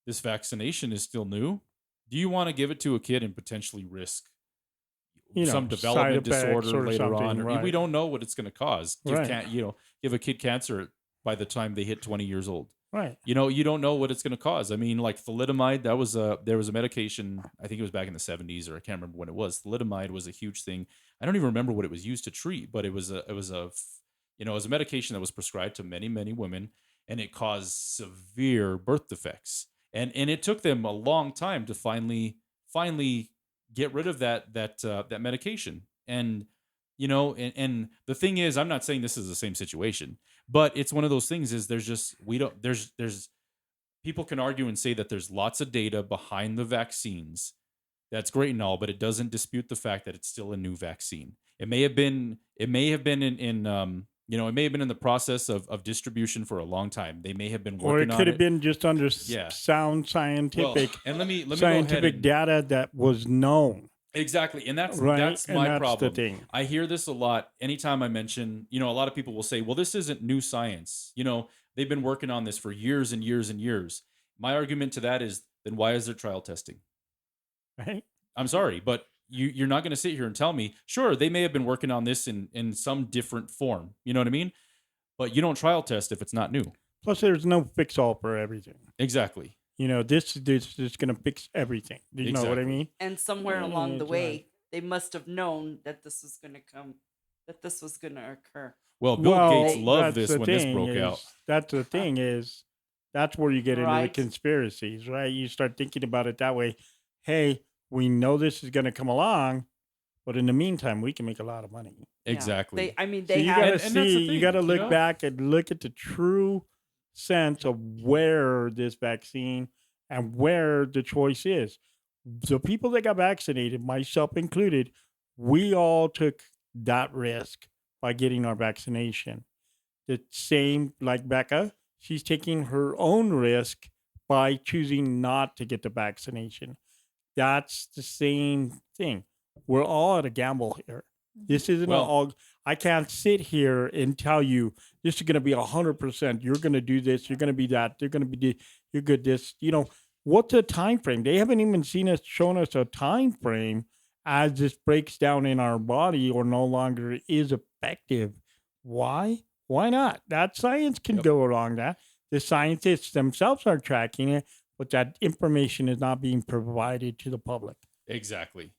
this vaccination is still new. Do you want to give it to a kid and potentially risk some development disorder later on? Right. We don't know what it's going to cause. Right. Give a kid cancer by the time they hit 20 years old. Right. You don't know what it's going to cause. I mean, like thalidomide, there was a medication, I think it was back in the 70s, or I can't remember when it was. Thalidomide was a huge thing. I don't even remember what it was used to treat, but it was a medication that was prescribed to many, many women, and it caused severe birth defects. And it took them a long time to finally get rid of that medication. And and the thing is, I'm not saying this is the same situation, but it's one of those things is there's people can argue and say that there's lots of data behind the vaccines. That's great and all, but it doesn't dispute the fact that it's still a new vaccine. It may have been in the process of distribution for a long time. They may have been working on it. Or it could have been just under sound scientific and let me scientific data that was known. Exactly. And that's Right? that's And my that's problem. the thing. I hear this a lot anytime I mention, a lot of people will say, well, this isn't new science. They've been working on this for years and years and years. My argument to that is, then why is there trial testing? Right? I'm sorry, but you're not going to sit here and tell me, sure, they may have been working on this in some different form. You know what I mean? But you don't trial test if it's not new. Plus, there's no fix-all for everything. Exactly. This is going to fix everything. Do you know what I mean? And somewhere Yeah, along the it's way, they must have known that this was going to come, that this was going to occur. Well, Bill Gates loved that's this the when this thing broke is- out. That's the thing is, that's where you get into the Right. conspiracies, right? You start thinking about it that way. Hey, we know this is going to come along, but in the meantime, we can make a lot of money. Yeah. Exactly. They So you have got to and that's the see, you thing, got to you look know? back and look at the true sense of where this vaccine and where the choice is. The people that got vaccinated, myself included, we all took that risk by getting our vaccination. The same like Becca, she's taking her own risk by choosing not to get the vaccination. That's the same thing. We're all at a gamble here. This isn't Well- all. I can't sit here and tell you this is going to be 100%. You're going to do this. You're going to be that. You're going to be. You're good. This. What's the time frame? They haven't even shown us a time frame as this breaks down in our body or no longer is effective. Why? Why not? That science can go along that. The scientists themselves are tracking it, but that information is not being provided to the public. Exactly.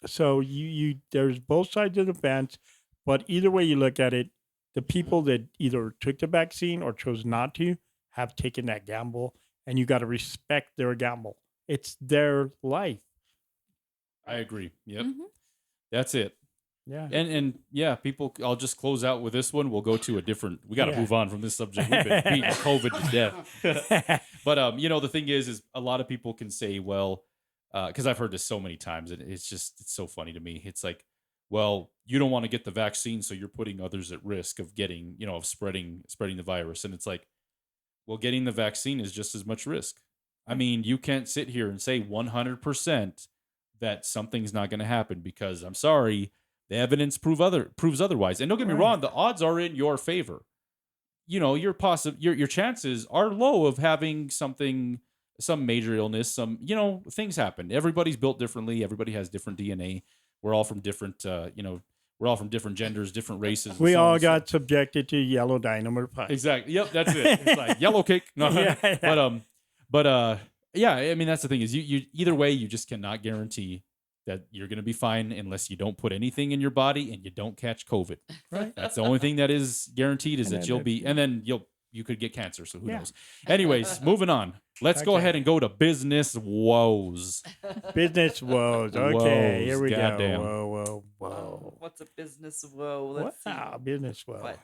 So you there's both sides of the fence, but either way you look at it, the people that either took the vaccine or chose not to have taken that gamble, and you got to respect their gamble. It's their life. I agree. Yep. Mhm. That's it. Yeah. And yeah, people, I'll just close out with this one. We'll go to a different, we got to Yeah. move on from this subject. We've been beating COVID to death. But, the thing is a lot of people can say, well, because I've heard this so many times, and it's so funny to me. It's like, well, you don't want to get the vaccine, so you're putting others at risk of getting, of spreading the virus. And it's like, well, getting the vaccine is just as much risk. I mean, you can't sit here and say 100% that something's not going to happen, because I'm sorry, the evidence proves otherwise. And don't get me wrong, the odds are in your favor. Your chances are low of having some major illness, things happen. Everybody's built differently. Everybody has different DNA. We're all from different, we're all from different genders, different races. We and so on all and so- got subjected to yellow dynamite pie. Exactly. Yep. That's it. It's like yellow cake. No, Yeah. but yeah. I mean, that's the thing is you either way, you just cannot guarantee that you're going to be fine unless you don't put anything in your body and you don't catch COVID. Right. That's the only thing that is guaranteed is And that then you'll be, and then you could get cancer. So who Yeah. knows? Anyways, moving on. Let's go Okay. ahead and go to business woes. Business woes. Okay, Woes, here we goddamn. go. Whoa. What's a business woe? Let's Wow, see. business woe. What?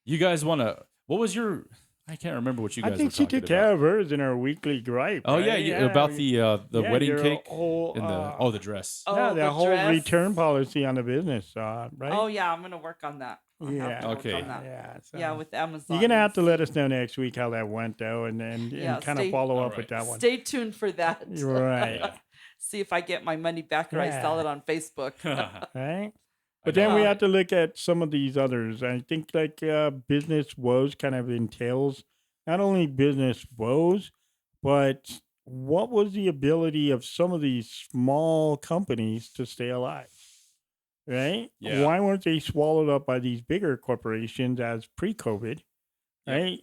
You guys want to? What was your? I can't remember what you guys I think were she talking took about. care of hers in her weekly gripe. Oh right? yeah, about the wedding your cake whole, and the dress. Oh, yeah, the the whole dress? return policy on the business, right? Oh yeah, I'm gonna work on that. I'll have Yeah. to work Okay. on that. Yeah, so Yeah, with Amazon. you're gonna have to let us know next week how that went, though, and Yeah, kind of stay- follow up Alright. with that one. Stay tuned for that. Right. See if I get my money back or I sell Yeah. it on Facebook. Right? But then we know. have to look at some of these others. I think like business woes kind of entails not only business woes, but what was the ability of some of these small companies to stay alive? Right? Yeah. Why weren't they swallowed up by these bigger corporations as pre-COVID? Yep. Right?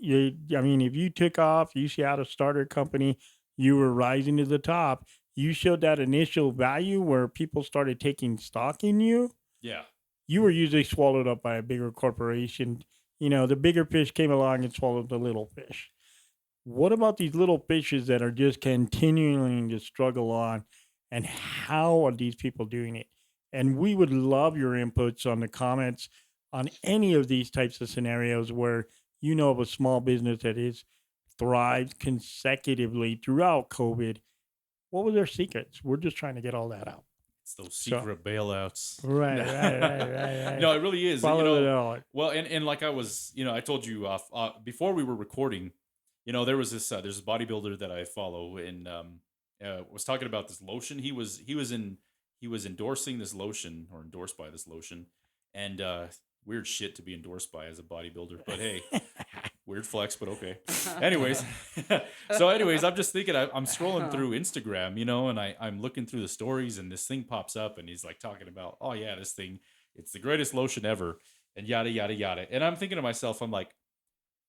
I mean, if you took off, you see how to start a company, you were rising to the top. You showed that initial value where people started taking stock in you. Yeah. You were usually swallowed up by a bigger corporation. The bigger fish came along and swallowed the little fish. What about these little fishes that are just continuing to struggle on? And how are these people doing it? And we would love your inputs on the comments on any of these types of scenarios where you know of a small business that is thrived consecutively throughout COVID. What were their secrets? We're just trying to get all that out. It's those secret bailouts. Right. No, it really is. Follow it all. Well, and like I was, I told you before we were recording, there was this there's a bodybuilder that I follow, and was talking about this lotion. He was endorsing this lotion, or endorsed by this lotion, and weird shit to be endorsed by as a bodybuilder. But hey, weird flex, but okay. Anyways, I'm just thinking, I'm scrolling through Instagram, and I'm looking through the stories, and this thing pops up, and he's like talking about, oh yeah, this thing, it's the greatest lotion ever, and yada yada yada. And I'm thinking to myself, I'm like,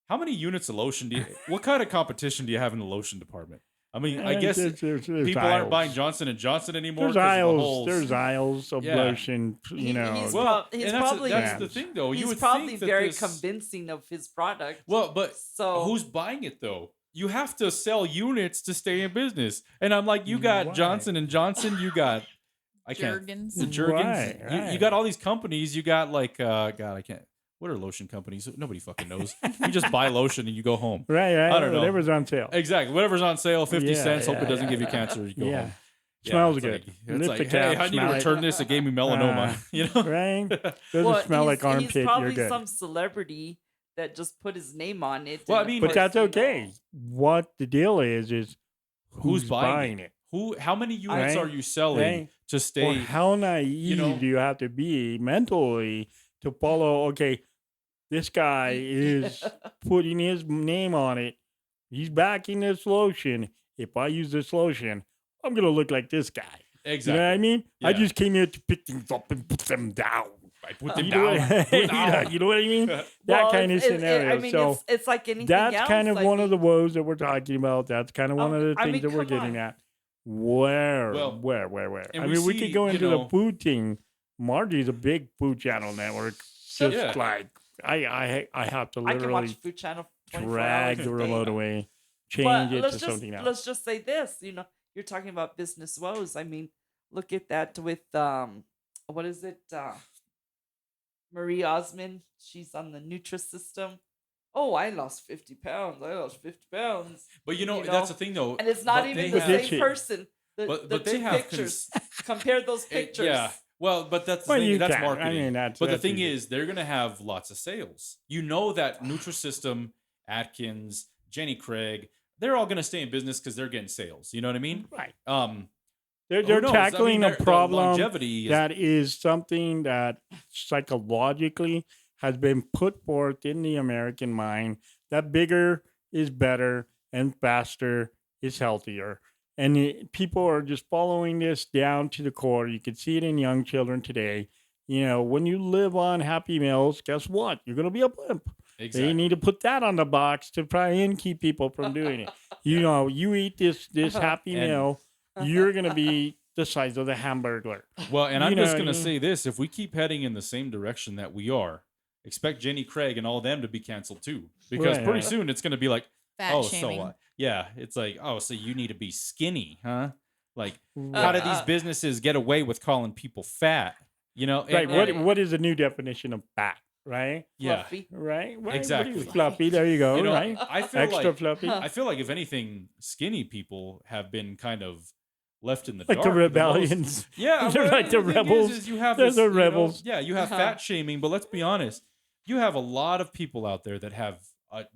how many units of lotion what kind of competition do you have in the lotion department? I mean, I guess there's people aisles. aren't buying Johnson & Johnson anymore. There's 'cause of the aisles. holes. There's aisles of lotion. He's Well, he's and probably that's the thing, though. You he's would probably think that very this- convincing of his product. Well, but So who's buying it though? You have to sell units to stay in business. And I'm like, you got Right. Johnson & Johnson, you got Jergens. the Jergens. Right. You got all these companies. You got like God, I can't. What are lotion companies? Nobody fucking knows. You just buy lotion and you go home. Right. I don't know. Whatever's on sale. Exactly. Whatever's on sale, 50 Yeah, cents. Hope yeah, it doesn't yeah, give you yeah. cancer. You go Yeah. home. Smells it's good. Like, Lift it's the like, cap, hey, I need to smell it. return this. It gave me melanoma. Right? Doesn't well, smell like he's armpit. You're probably good. some celebrity that just put his name on it. Well, I and mean, But of that's course, okay. What the deal is Who's buying buying it? it? How many units Right. are you selling Right. to Or stay? how naive do you have to be mentally to follow? Okay, this guy is putting his name on it. He's backing this lotion. If I use this lotion, I'm gonna look like this guy. Exactly. You know what I mean? I Yeah. just came here to pick things up and put them down. I put them You know, down. what, Put down. you know what I mean? That Well, kind of it's- scenario. I mean, so it's like anything that's else. kind of I one of the mean, woes that we're talking about. That's kind of one of the I things mean, that we're come getting on. at. Where? Well, and I we mean, we see, could go you into know- the food thing. Margie's a big food channel network. Just Yeah. like I have to I can watch literally Food Channel 24 drag hours the a day. remote away, But change it let's to just something else. let's just say this. You're talking about business woes. I mean, look at that with what is it? Marie Osmond. She's on the Nutrisystem. Oh, I lost 50 pounds. I lost 50 pounds. But You know, that's the thing though. And it's not but even they the But have- did same she? person. The But two they have pictures. Compare those pictures. Yeah. Well, but that's the Well, thing. you That's can. marketing. I mean, that's but the that's thing easy. is, they're gonna have lots of sales. You know that Nutrisystem, Atkins, Jenny Craig, they're all gonna stay in business because they're getting sales. You know what I mean? right? Who They're knows? I mean, tackling their a problem longevity is, that is something that psychologically has been put forth in the American mind that bigger is better and faster is healthier. And people are just following this down to the core. You can see it in young children today. When you live on Happy Meals, guess what? You're going to be a blimp. exactly. They need to put that on the box to try and keep people from doing it. You eat this Happy And- Meal, you're going to be the size of the Hamburglar. Well, and You I'm know just what I gonna mean? say this: if we keep heading in the same direction that we are, expect Jenny Craig and all them to be canceled too, because Right, pretty right. soon it's gonna be like, Fat oh, shaming. so yeah, it's like, oh, so you need to be skinny, huh? Like, how did these businesses get away with calling people fat? Right. and- What is the new definition of fat? Right. yeah, Fluffy. Right. What Exactly. is fluffy. There you go. right. I feel Extra like fluffy. I feel like if anything, skinny people have been kind of left in the Like dark. the most. rebellions. Yeah, They're well, like the thing is rebels. you have They're this, the you know, rebels. yeah, you have fat shaming, but let's be honest. You have a lot of people out there that have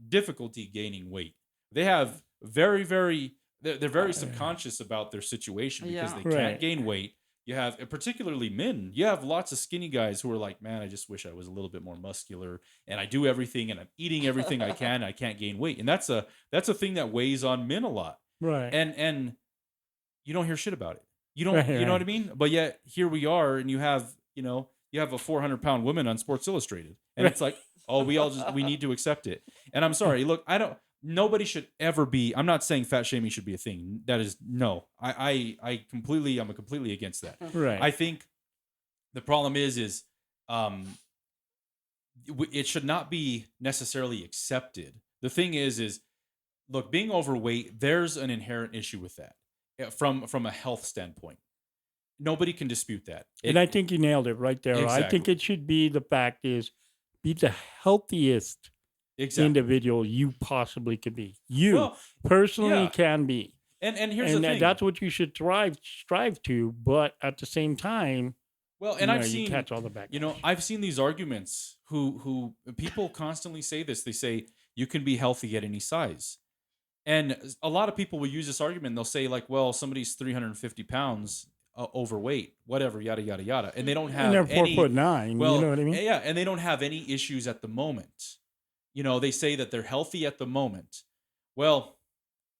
difficulty gaining weight. They have very, very. They're very subconscious about their situation because Yeah. they can't Right. gain weight. You have, particularly men, you have lots of skinny guys who are like, man, I just wish I was a little bit more muscular, and I do everything and I'm eating everything I can. I can't gain weight. And that's a thing that weighs on men a lot. Right. And you don't hear shit about it. You don't, Right, you know what I right. mean? But yet here we are, and you have a 400-pound woman on Sports Illustrated, and it's like, oh, we need to accept it. And I'm sorry, look, nobody should ever be. I'm not saying fat shaming should be a thing. That is no. I'm completely against that. Right. I think the problem is it should not be necessarily accepted. The thing is look, being overweight, there's an inherent issue with that from a health standpoint. Nobody can dispute that. And I think you nailed it right there. I think Exactly. it should be the fact is be the healthiest Exactly. individual you possibly could be. You Well, personally yeah. can be. And here's And the thing. that's what you should strive to. But at the same time, Well, and I've you seen, catch all the back. I've seen these arguments who people constantly say this. They say you can be healthy at any size. And a lot of people will use this argument. They'll say like, well, somebody's 350 pounds overweight, whatever, yada, yada, yada. And they don't have and they're any, 4'9". well, You know what I mean? yeah. And they don't have any issues at the moment. They say that they're healthy at the moment. Well,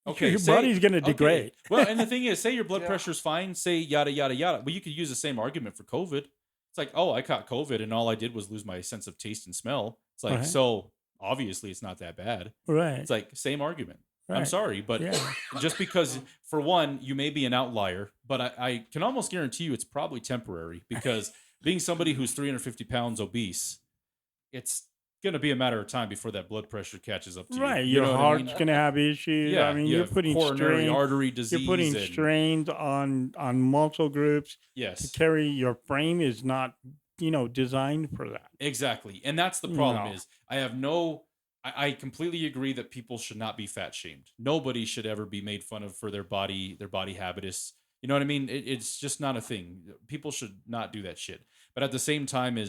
okay. Your body's going to okay, degrade. Well, and the thing is, say your blood Yeah. pressure's fine, say yada, yada, yada. But you could use the same argument for COVID. It's like, oh, I caught COVID and all I did was lose my sense of taste and smell. It's like, Right. so obviously it's not that bad. Right. It's like, same argument. I'm Right. sorry, but Yeah. just because, for one, you may be an outlier, but I can almost guarantee you it's probably temporary because being somebody who's 350 pounds obese, it's going to be a matter of time before that blood pressure catches up to you. Right. You Your know what I heart's mean? going to have issues. Yeah, I mean, you you're have putting coronary strain. artery disease. You're putting and- strains on muscle groups to Yes, carry. Your frame is not, designed for that. exactly. And that's the problem No. is I completely agree that people should not be fat shamed. Nobody should ever be made fun of for their body habitus. You know what I mean? It's just not a thing. People should not do that shit. But at the same time,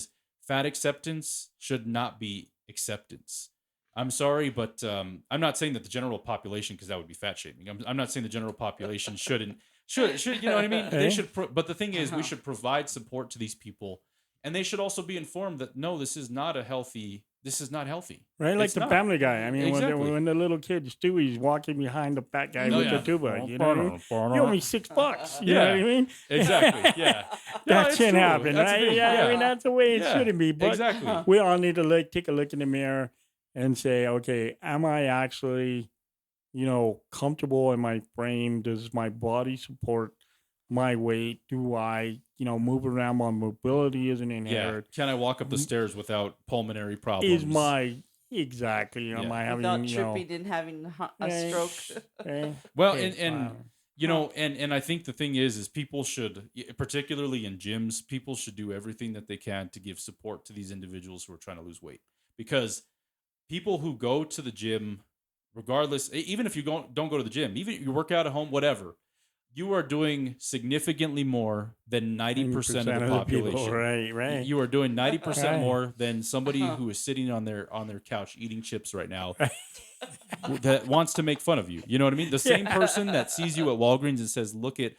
fat acceptance should not be acceptance. I'm sorry, but I'm not saying that the general population, because that would be fat shaming. I'm not saying the general population should you know what I mean? They Eh? should. But the thing is, we should provide support to these people, and they should also be informed that no, this is not healthy. Right, like It's the not. Family Guy. I mean, Exactly. when the little kid Stewie's walking behind the fat guy Oh, with yeah. the tuba, you know what I mean? You owe me $6. You know what I mean? Exactly. Yeah. No, That it's shouldn't true. happen, That's the right? thing. Yeah, I mean that's the way it Yeah. shouldn't be. But Exactly. we all need to take a look in the mirror and say, okay, am I actually, comfortable in my frame? Does my body support my weight? Do I, move around? My mobility isn't Yeah. inherent. Can I walk up the stairs without pulmonary problems? Is my exactly? Yeah. Am I having Without tripping and having a Eh, stroke. Well, okay, and fine. and I think the thing is people should, particularly in gyms, people should do everything that they can to give support to these individuals who are trying to lose weight. Because people who go to the gym, regardless, even if you don't go to the gym, even if you work out at home, whatever, you are doing significantly more than 90% of the population. people, right. You are doing 90% Right. more than somebody who is sitting on their couch eating chips right now that wants to make fun of you. You know what I mean? The same person that sees you at Walgreens and says, "Look at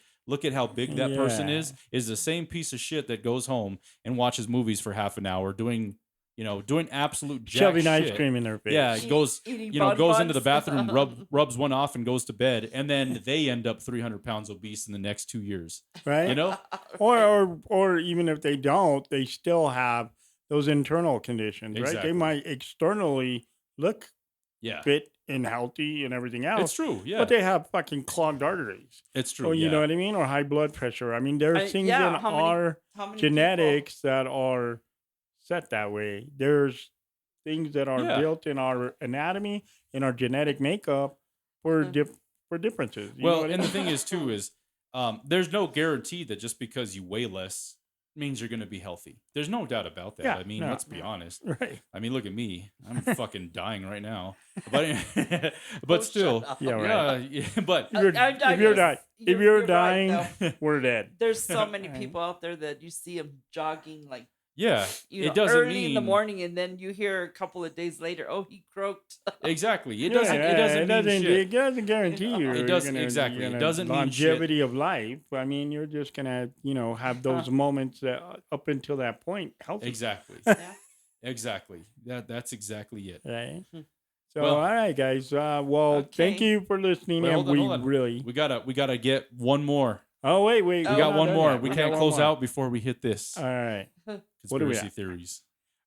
how big that person Yeah. is the same piece of shit that goes home and watches movies for half an hour doing absolute jack Shoving shit. ice cream in their face. Yeah, it goes Eating goes into the bonbons. bathroom, rubs one off and goes to bed, and then they end up 300 pounds obese in the next 2 years. right. You know? Or even if they don't, they still have those internal conditions, right? Exactly. They might externally look Yeah. fit and healthy and everything else, It's true. Yeah. but they have fucking clogged arteries. It's true. Or you yeah. know what I mean? Or high blood pressure. I mean, there's things in how many our How many genetics that are set that way. There's things that are Yeah. built in our anatomy, in our genetic makeup for for differences. You know Well, what I and the mean? thing is too is there's no guarantee that just because you weigh less means you're going to be healthy. There's no doubt about that. Yeah, I mean, no. let's be honest. Right. I mean, look at me. I'm fucking dying right now. But still, Yeah, right. yeah, but If you're, if you're, dying, if you're right, dying, though. we're dead. There's so many Right. people out there that you see them jogging like Yeah, You it know, doesn't early in the mean- morning, and then you hear a couple of days later, oh, he croaked. exactly. It Yeah, doesn't. It doesn't mean shit. It doesn't guarantee you. It doesn't- exactly. It doesn't mean shit. longevity of life. I mean, you're just gonna, have those moments that, up until that point, healthy. Exactly. Yeah. Exactly. That's exactly it. Right. So, Well- all right, guys. Thank Okay. you for listening, Wait, and hold on. really. We gotta get one more. Oh wait. We we're got not one done more. yet. We got can't one close more. out before we hit this. All right. what do we Conspiracy have? theories.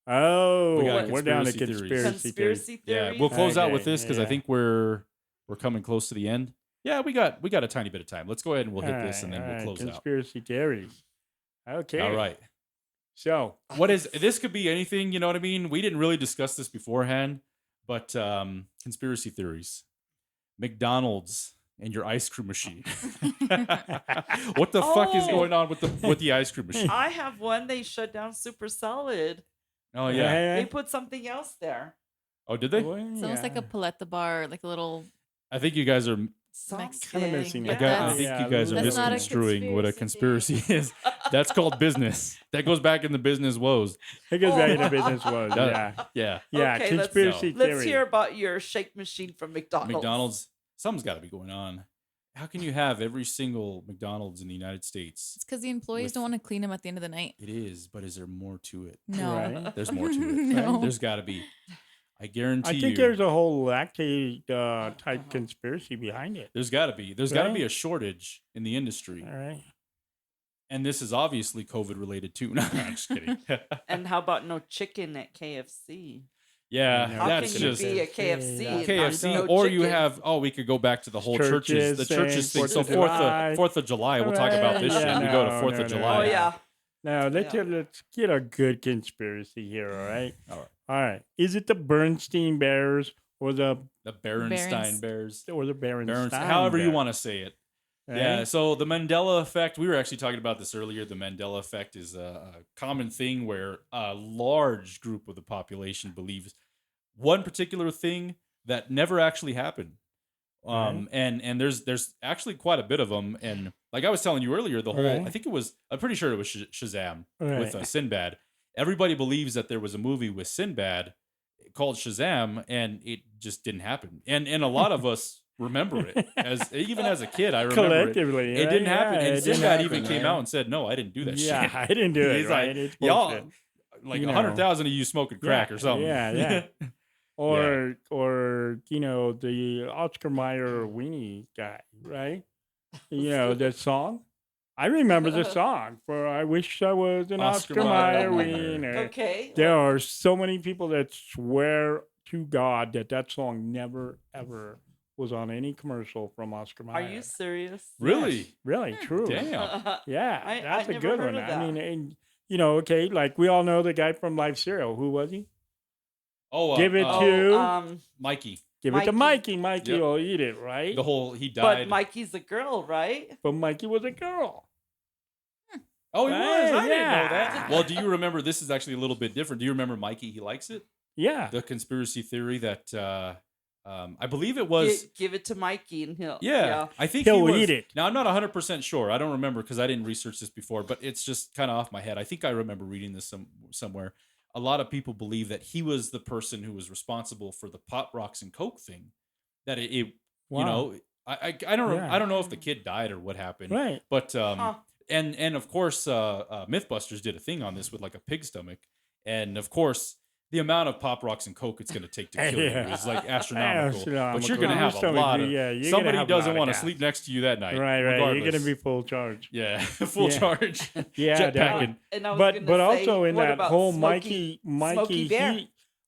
Oh, We got we're down to conspiracy theories. conspiracy theories. Conspiracy Yeah, theories. we'll close out with Okay, this because I yeah. think we're coming close to the end. Yeah, we got a tiny bit of time. Let's go ahead and we'll hit All this right, and then all we'll right, close out. Conspiracy theories. Okay. All right. So, What is this? Could be anything. You know what I mean? We didn't really discuss this beforehand, but conspiracy theories. McDonald's and your ice cream machine. What the fuck is Oh. going on with the ice cream machine? I have one. They shut down Super Solid. Oh yeah. They put something else there. Oh, did they? It's almost like a palette bar, like a little. I think you guys are. Kinda missing I, it. I Yeah, think you guys are that's not a misconstruing what a conspiracy conspiracy is. That's called business. That goes back in the business woes. It goes back into business was. That- Yeah. Yeah. Yeah. Okay, Conspiracy theory. Let's hear about your shake machine from McDonald's. McDonald's. Something's got to be going on. How can you have every single McDonald's in the United States? It's because the employees With- don't want to clean them at the end of the night. It is, but is there more to it? No. Right. There's more to it. No. There's got to be. I guarantee I think you. there's a whole lactate type conspiracy behind it. There's got to be. There's got to be Right. a shortage in the industry, All right. and this is obviously COVID related too. No, I'm just kidding. And how about no chicken at KFC? Yeah, How How that's can you just be a KFC? and not KFC, no or you chicken? have. Oh, we could go back to the whole churches. The churches thing. Fourth So of July. Fourth of July. We'll talk about this Right, shit. yeah, We go to no, Fourth no, of no, July. Oh yeah. Now let's Yeah. let's get a good conspiracy here. All right. All right. All right. Is it the Bernstein Bears or the The Berenstein Barons. Bears. Berenstain? However you Bears, want to say it. right? Yeah, so the Mandela effect, we were actually talking about this earlier. The Mandela effect is a common thing where a large group of the population believes one particular thing that never actually happened. And there's actually quite a bit of them. And like I was telling you earlier, the whole, Right. I think it was, I'm pretty sure it was Shazam with Right. Sinbad. Everybody believes that there was a movie with Sinbad called Shazam, and it just didn't happen. And a lot of us remember it even as a kid. I remember it. Collectively, It didn't happen. Yeah, And it didn't Sinbad even happen, came right? out and said, "No, I didn't do that Yeah, shit." I didn't do it. He's right? like, It's y'all, bullshit. like You know. 100,000 of you smoking crack or something. Yeah, yeah. Or the Oscar Mayer weenie guy, right? The song. I remember the song for "I Wish I Was an Oscar Oscar Mayer Mayer wiener. wiener." Okay. There are so many people that swear to God that song never ever was on any commercial from Oscar Mayer. Are you serious? Really? Really? True. Damn. Yeah, I that's a never good heard one. of I that. mean, and, okay, like we all know the guy from Live Cereal. Who was he? Oh, Give it Oh, to- Mikey. Give it to Mikey. Mikey. Mikey Yep. will eat it, right? He but died. Mikey's a girl, right? But Mikey was a girl. Oh, he was. I didn't know Yeah. that. Well, do you remember? This is actually a little bit different. Do you remember Mikey? He likes it. Yeah. The conspiracy theory that I believe it was. Give it to Mikey and he'll. Yeah, I think He'll he was, eat it. Now I'm not 100% sure. I don't remember because I didn't research this before, but it's just kind of off my head. I think I remember reading this somewhere. A lot of people believe that he was the person who was responsible for the Pop Rocks and Coke thing. That Wow. I don't Yeah. I don't know if the kid died or what happened. Right. But Huh. and of course Mythbusters did a thing on this with like a pig stomach, and of course the amount of Pop Rocks and Coke it's going to take to kill Yeah. you is like astronomical. But you're Astronomical. going to have a Stomach, lot of. yeah, you're gonna Somebody have a lot doesn't of want to gas. sleep next to you that night. Right. You're regardless. gonna be full charge. Yeah, full Yeah. charge. Yeah. Jet definitely. packing. And I was But gonna say, also in what that about whole Smokey Bear?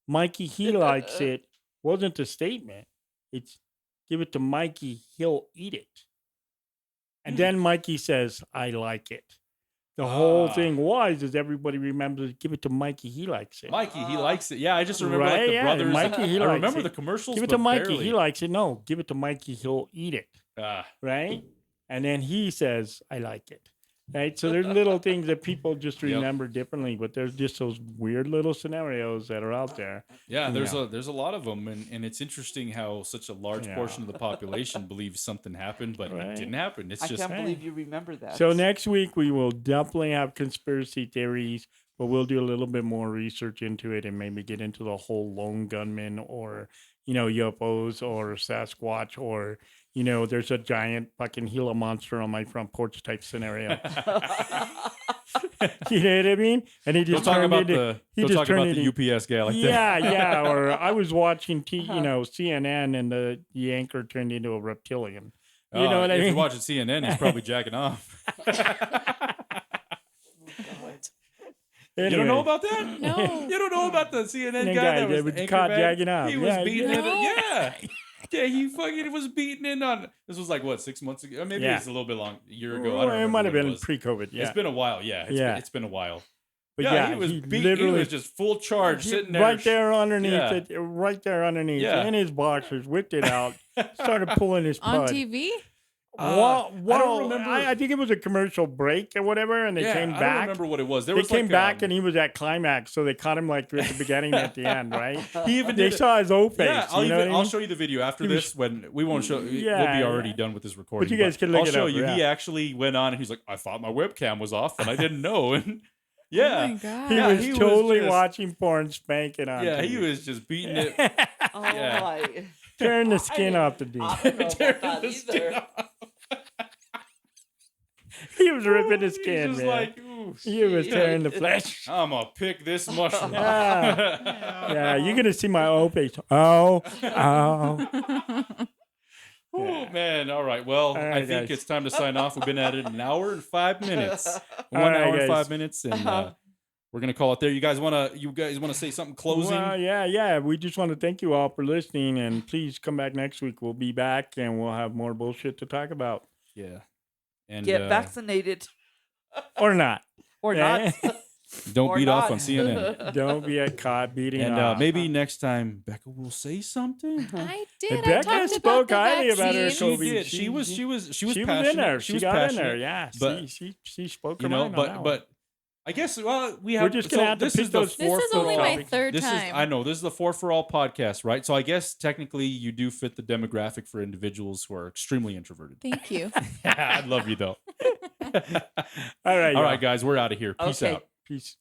Mikey he likes it wasn't a statement. It's give it to Mikey, he'll eat it. And then Mikey says, I like it. The whole Ah. thing is everybody remembers give it to Mikey, he likes it. Mikey, he likes it. Yeah, I just remember Right, like the yeah, brothers. Mikey, he I likes remember it. the commercials. Give it to but Mikey, barely. he likes it. No, give it to Mikey, he'll eat it. Ah, Right? And then he says, I like it. Right. So there's little things that people just Yep. remember differently, but there's just those weird little scenarios that are out there. Yeah, there's Yeah. a lot of them, and it's interesting how such a large Yeah. portion of the population believes something happened, but Right. it didn't happen. It's I just can't believe you remember that. So next week we will definitely have conspiracy theories, but we'll do a little bit more research into it and maybe get into the whole lone gunman or, UFOs or Sasquatch or, there's a giant fucking Gila monster on my front porch type scenario. You know what I mean? And he don't just talk turned about into, the he don't just talk turned about the into- UPS guy like that. yeah. Or I was watching CNN and the anchor turned into a reptilian. You know what I If mean? you're watching CNN, he's probably jacking off. You don't know Anyway. about that? No. You don't know about the CNN The guy guy that was that was the anchor caught man? jacking off. He was Yeah, beating yeah. it. No. Yeah. Yeah, he fucking was beating in on. This was like what, 6 months ago? Maybe Yeah. it's a little bit long, a year ago. I Well, don't it remember might have when it been was. pre-COVID. Yeah. It's been a while. Yeah, Yeah. It's been a while. But yeah, yeah, he was he beating. He literally- was just full charge, sitting there, right there underneath yeah. it, right there underneath, Yeah. in his boxers, whipped it out, started pulling his On pud. TV? I don't remember. I think it was a commercial break or whatever, and they Yeah, came I don't back. remember what it was. There They was came like, back, and he was at climax, so they caught him like at the beginning and at the end, right? he even They did it. saw his old face. Yeah, you know what I I'll mean? show you the video after He was- this when we won't show. We'll be Yeah, already yeah. done with this recording. you guys can look I'll it show up, you. He yeah. actually went on and he's like, "I thought my webcam was off and I didn't know." And Oh yeah, my God. He Yeah, was he was totally just- watching porn, spanking on. yeah, TV. he was just beating it. Oh Yeah. my! tearing the skin off the dude. I don't know Tearing about that the skin either. off. He was ripping his He's skin, just man. like, "Ooh, He was shit." tearing the flesh. I'm gonna pick this mushroom. Yeah, you're gonna see my old face. Oh. Oh man! All right. Well, All right, I think guys. it's time to sign off. We've been at it an hour and 5 minutes. All 1 right, hour and guys. 5 minutes, and we're gonna call it there. You guys wanna say something closing? Well, yeah. We just want to thank you all for listening, and please come back next week. We'll be back, and we'll have more bullshit to talk about, Yeah. And Get vaccinated or not. or Yeah. not. don't Or beat off not. on CNN. Don't be caught beating And off. maybe next time Becca will say something. I did. And I Becca talked spoke about the highly about her vaccine. She Kobe, did. she- She was she passionate. was in there. She She was got passionate. in there. Yeah. but- She spoke her You know, mind on that one. but I guess we have. We're just gonna have to this pick is the those- This four is for only all. my third This time. is I know this is the 4ForAll podcast, right? So I guess technically you do fit the demographic for individuals who are extremely introverted. Thank you. I love you though. all right, All y'all. right, guys, we're out of here. Peace Okay. out. Peace.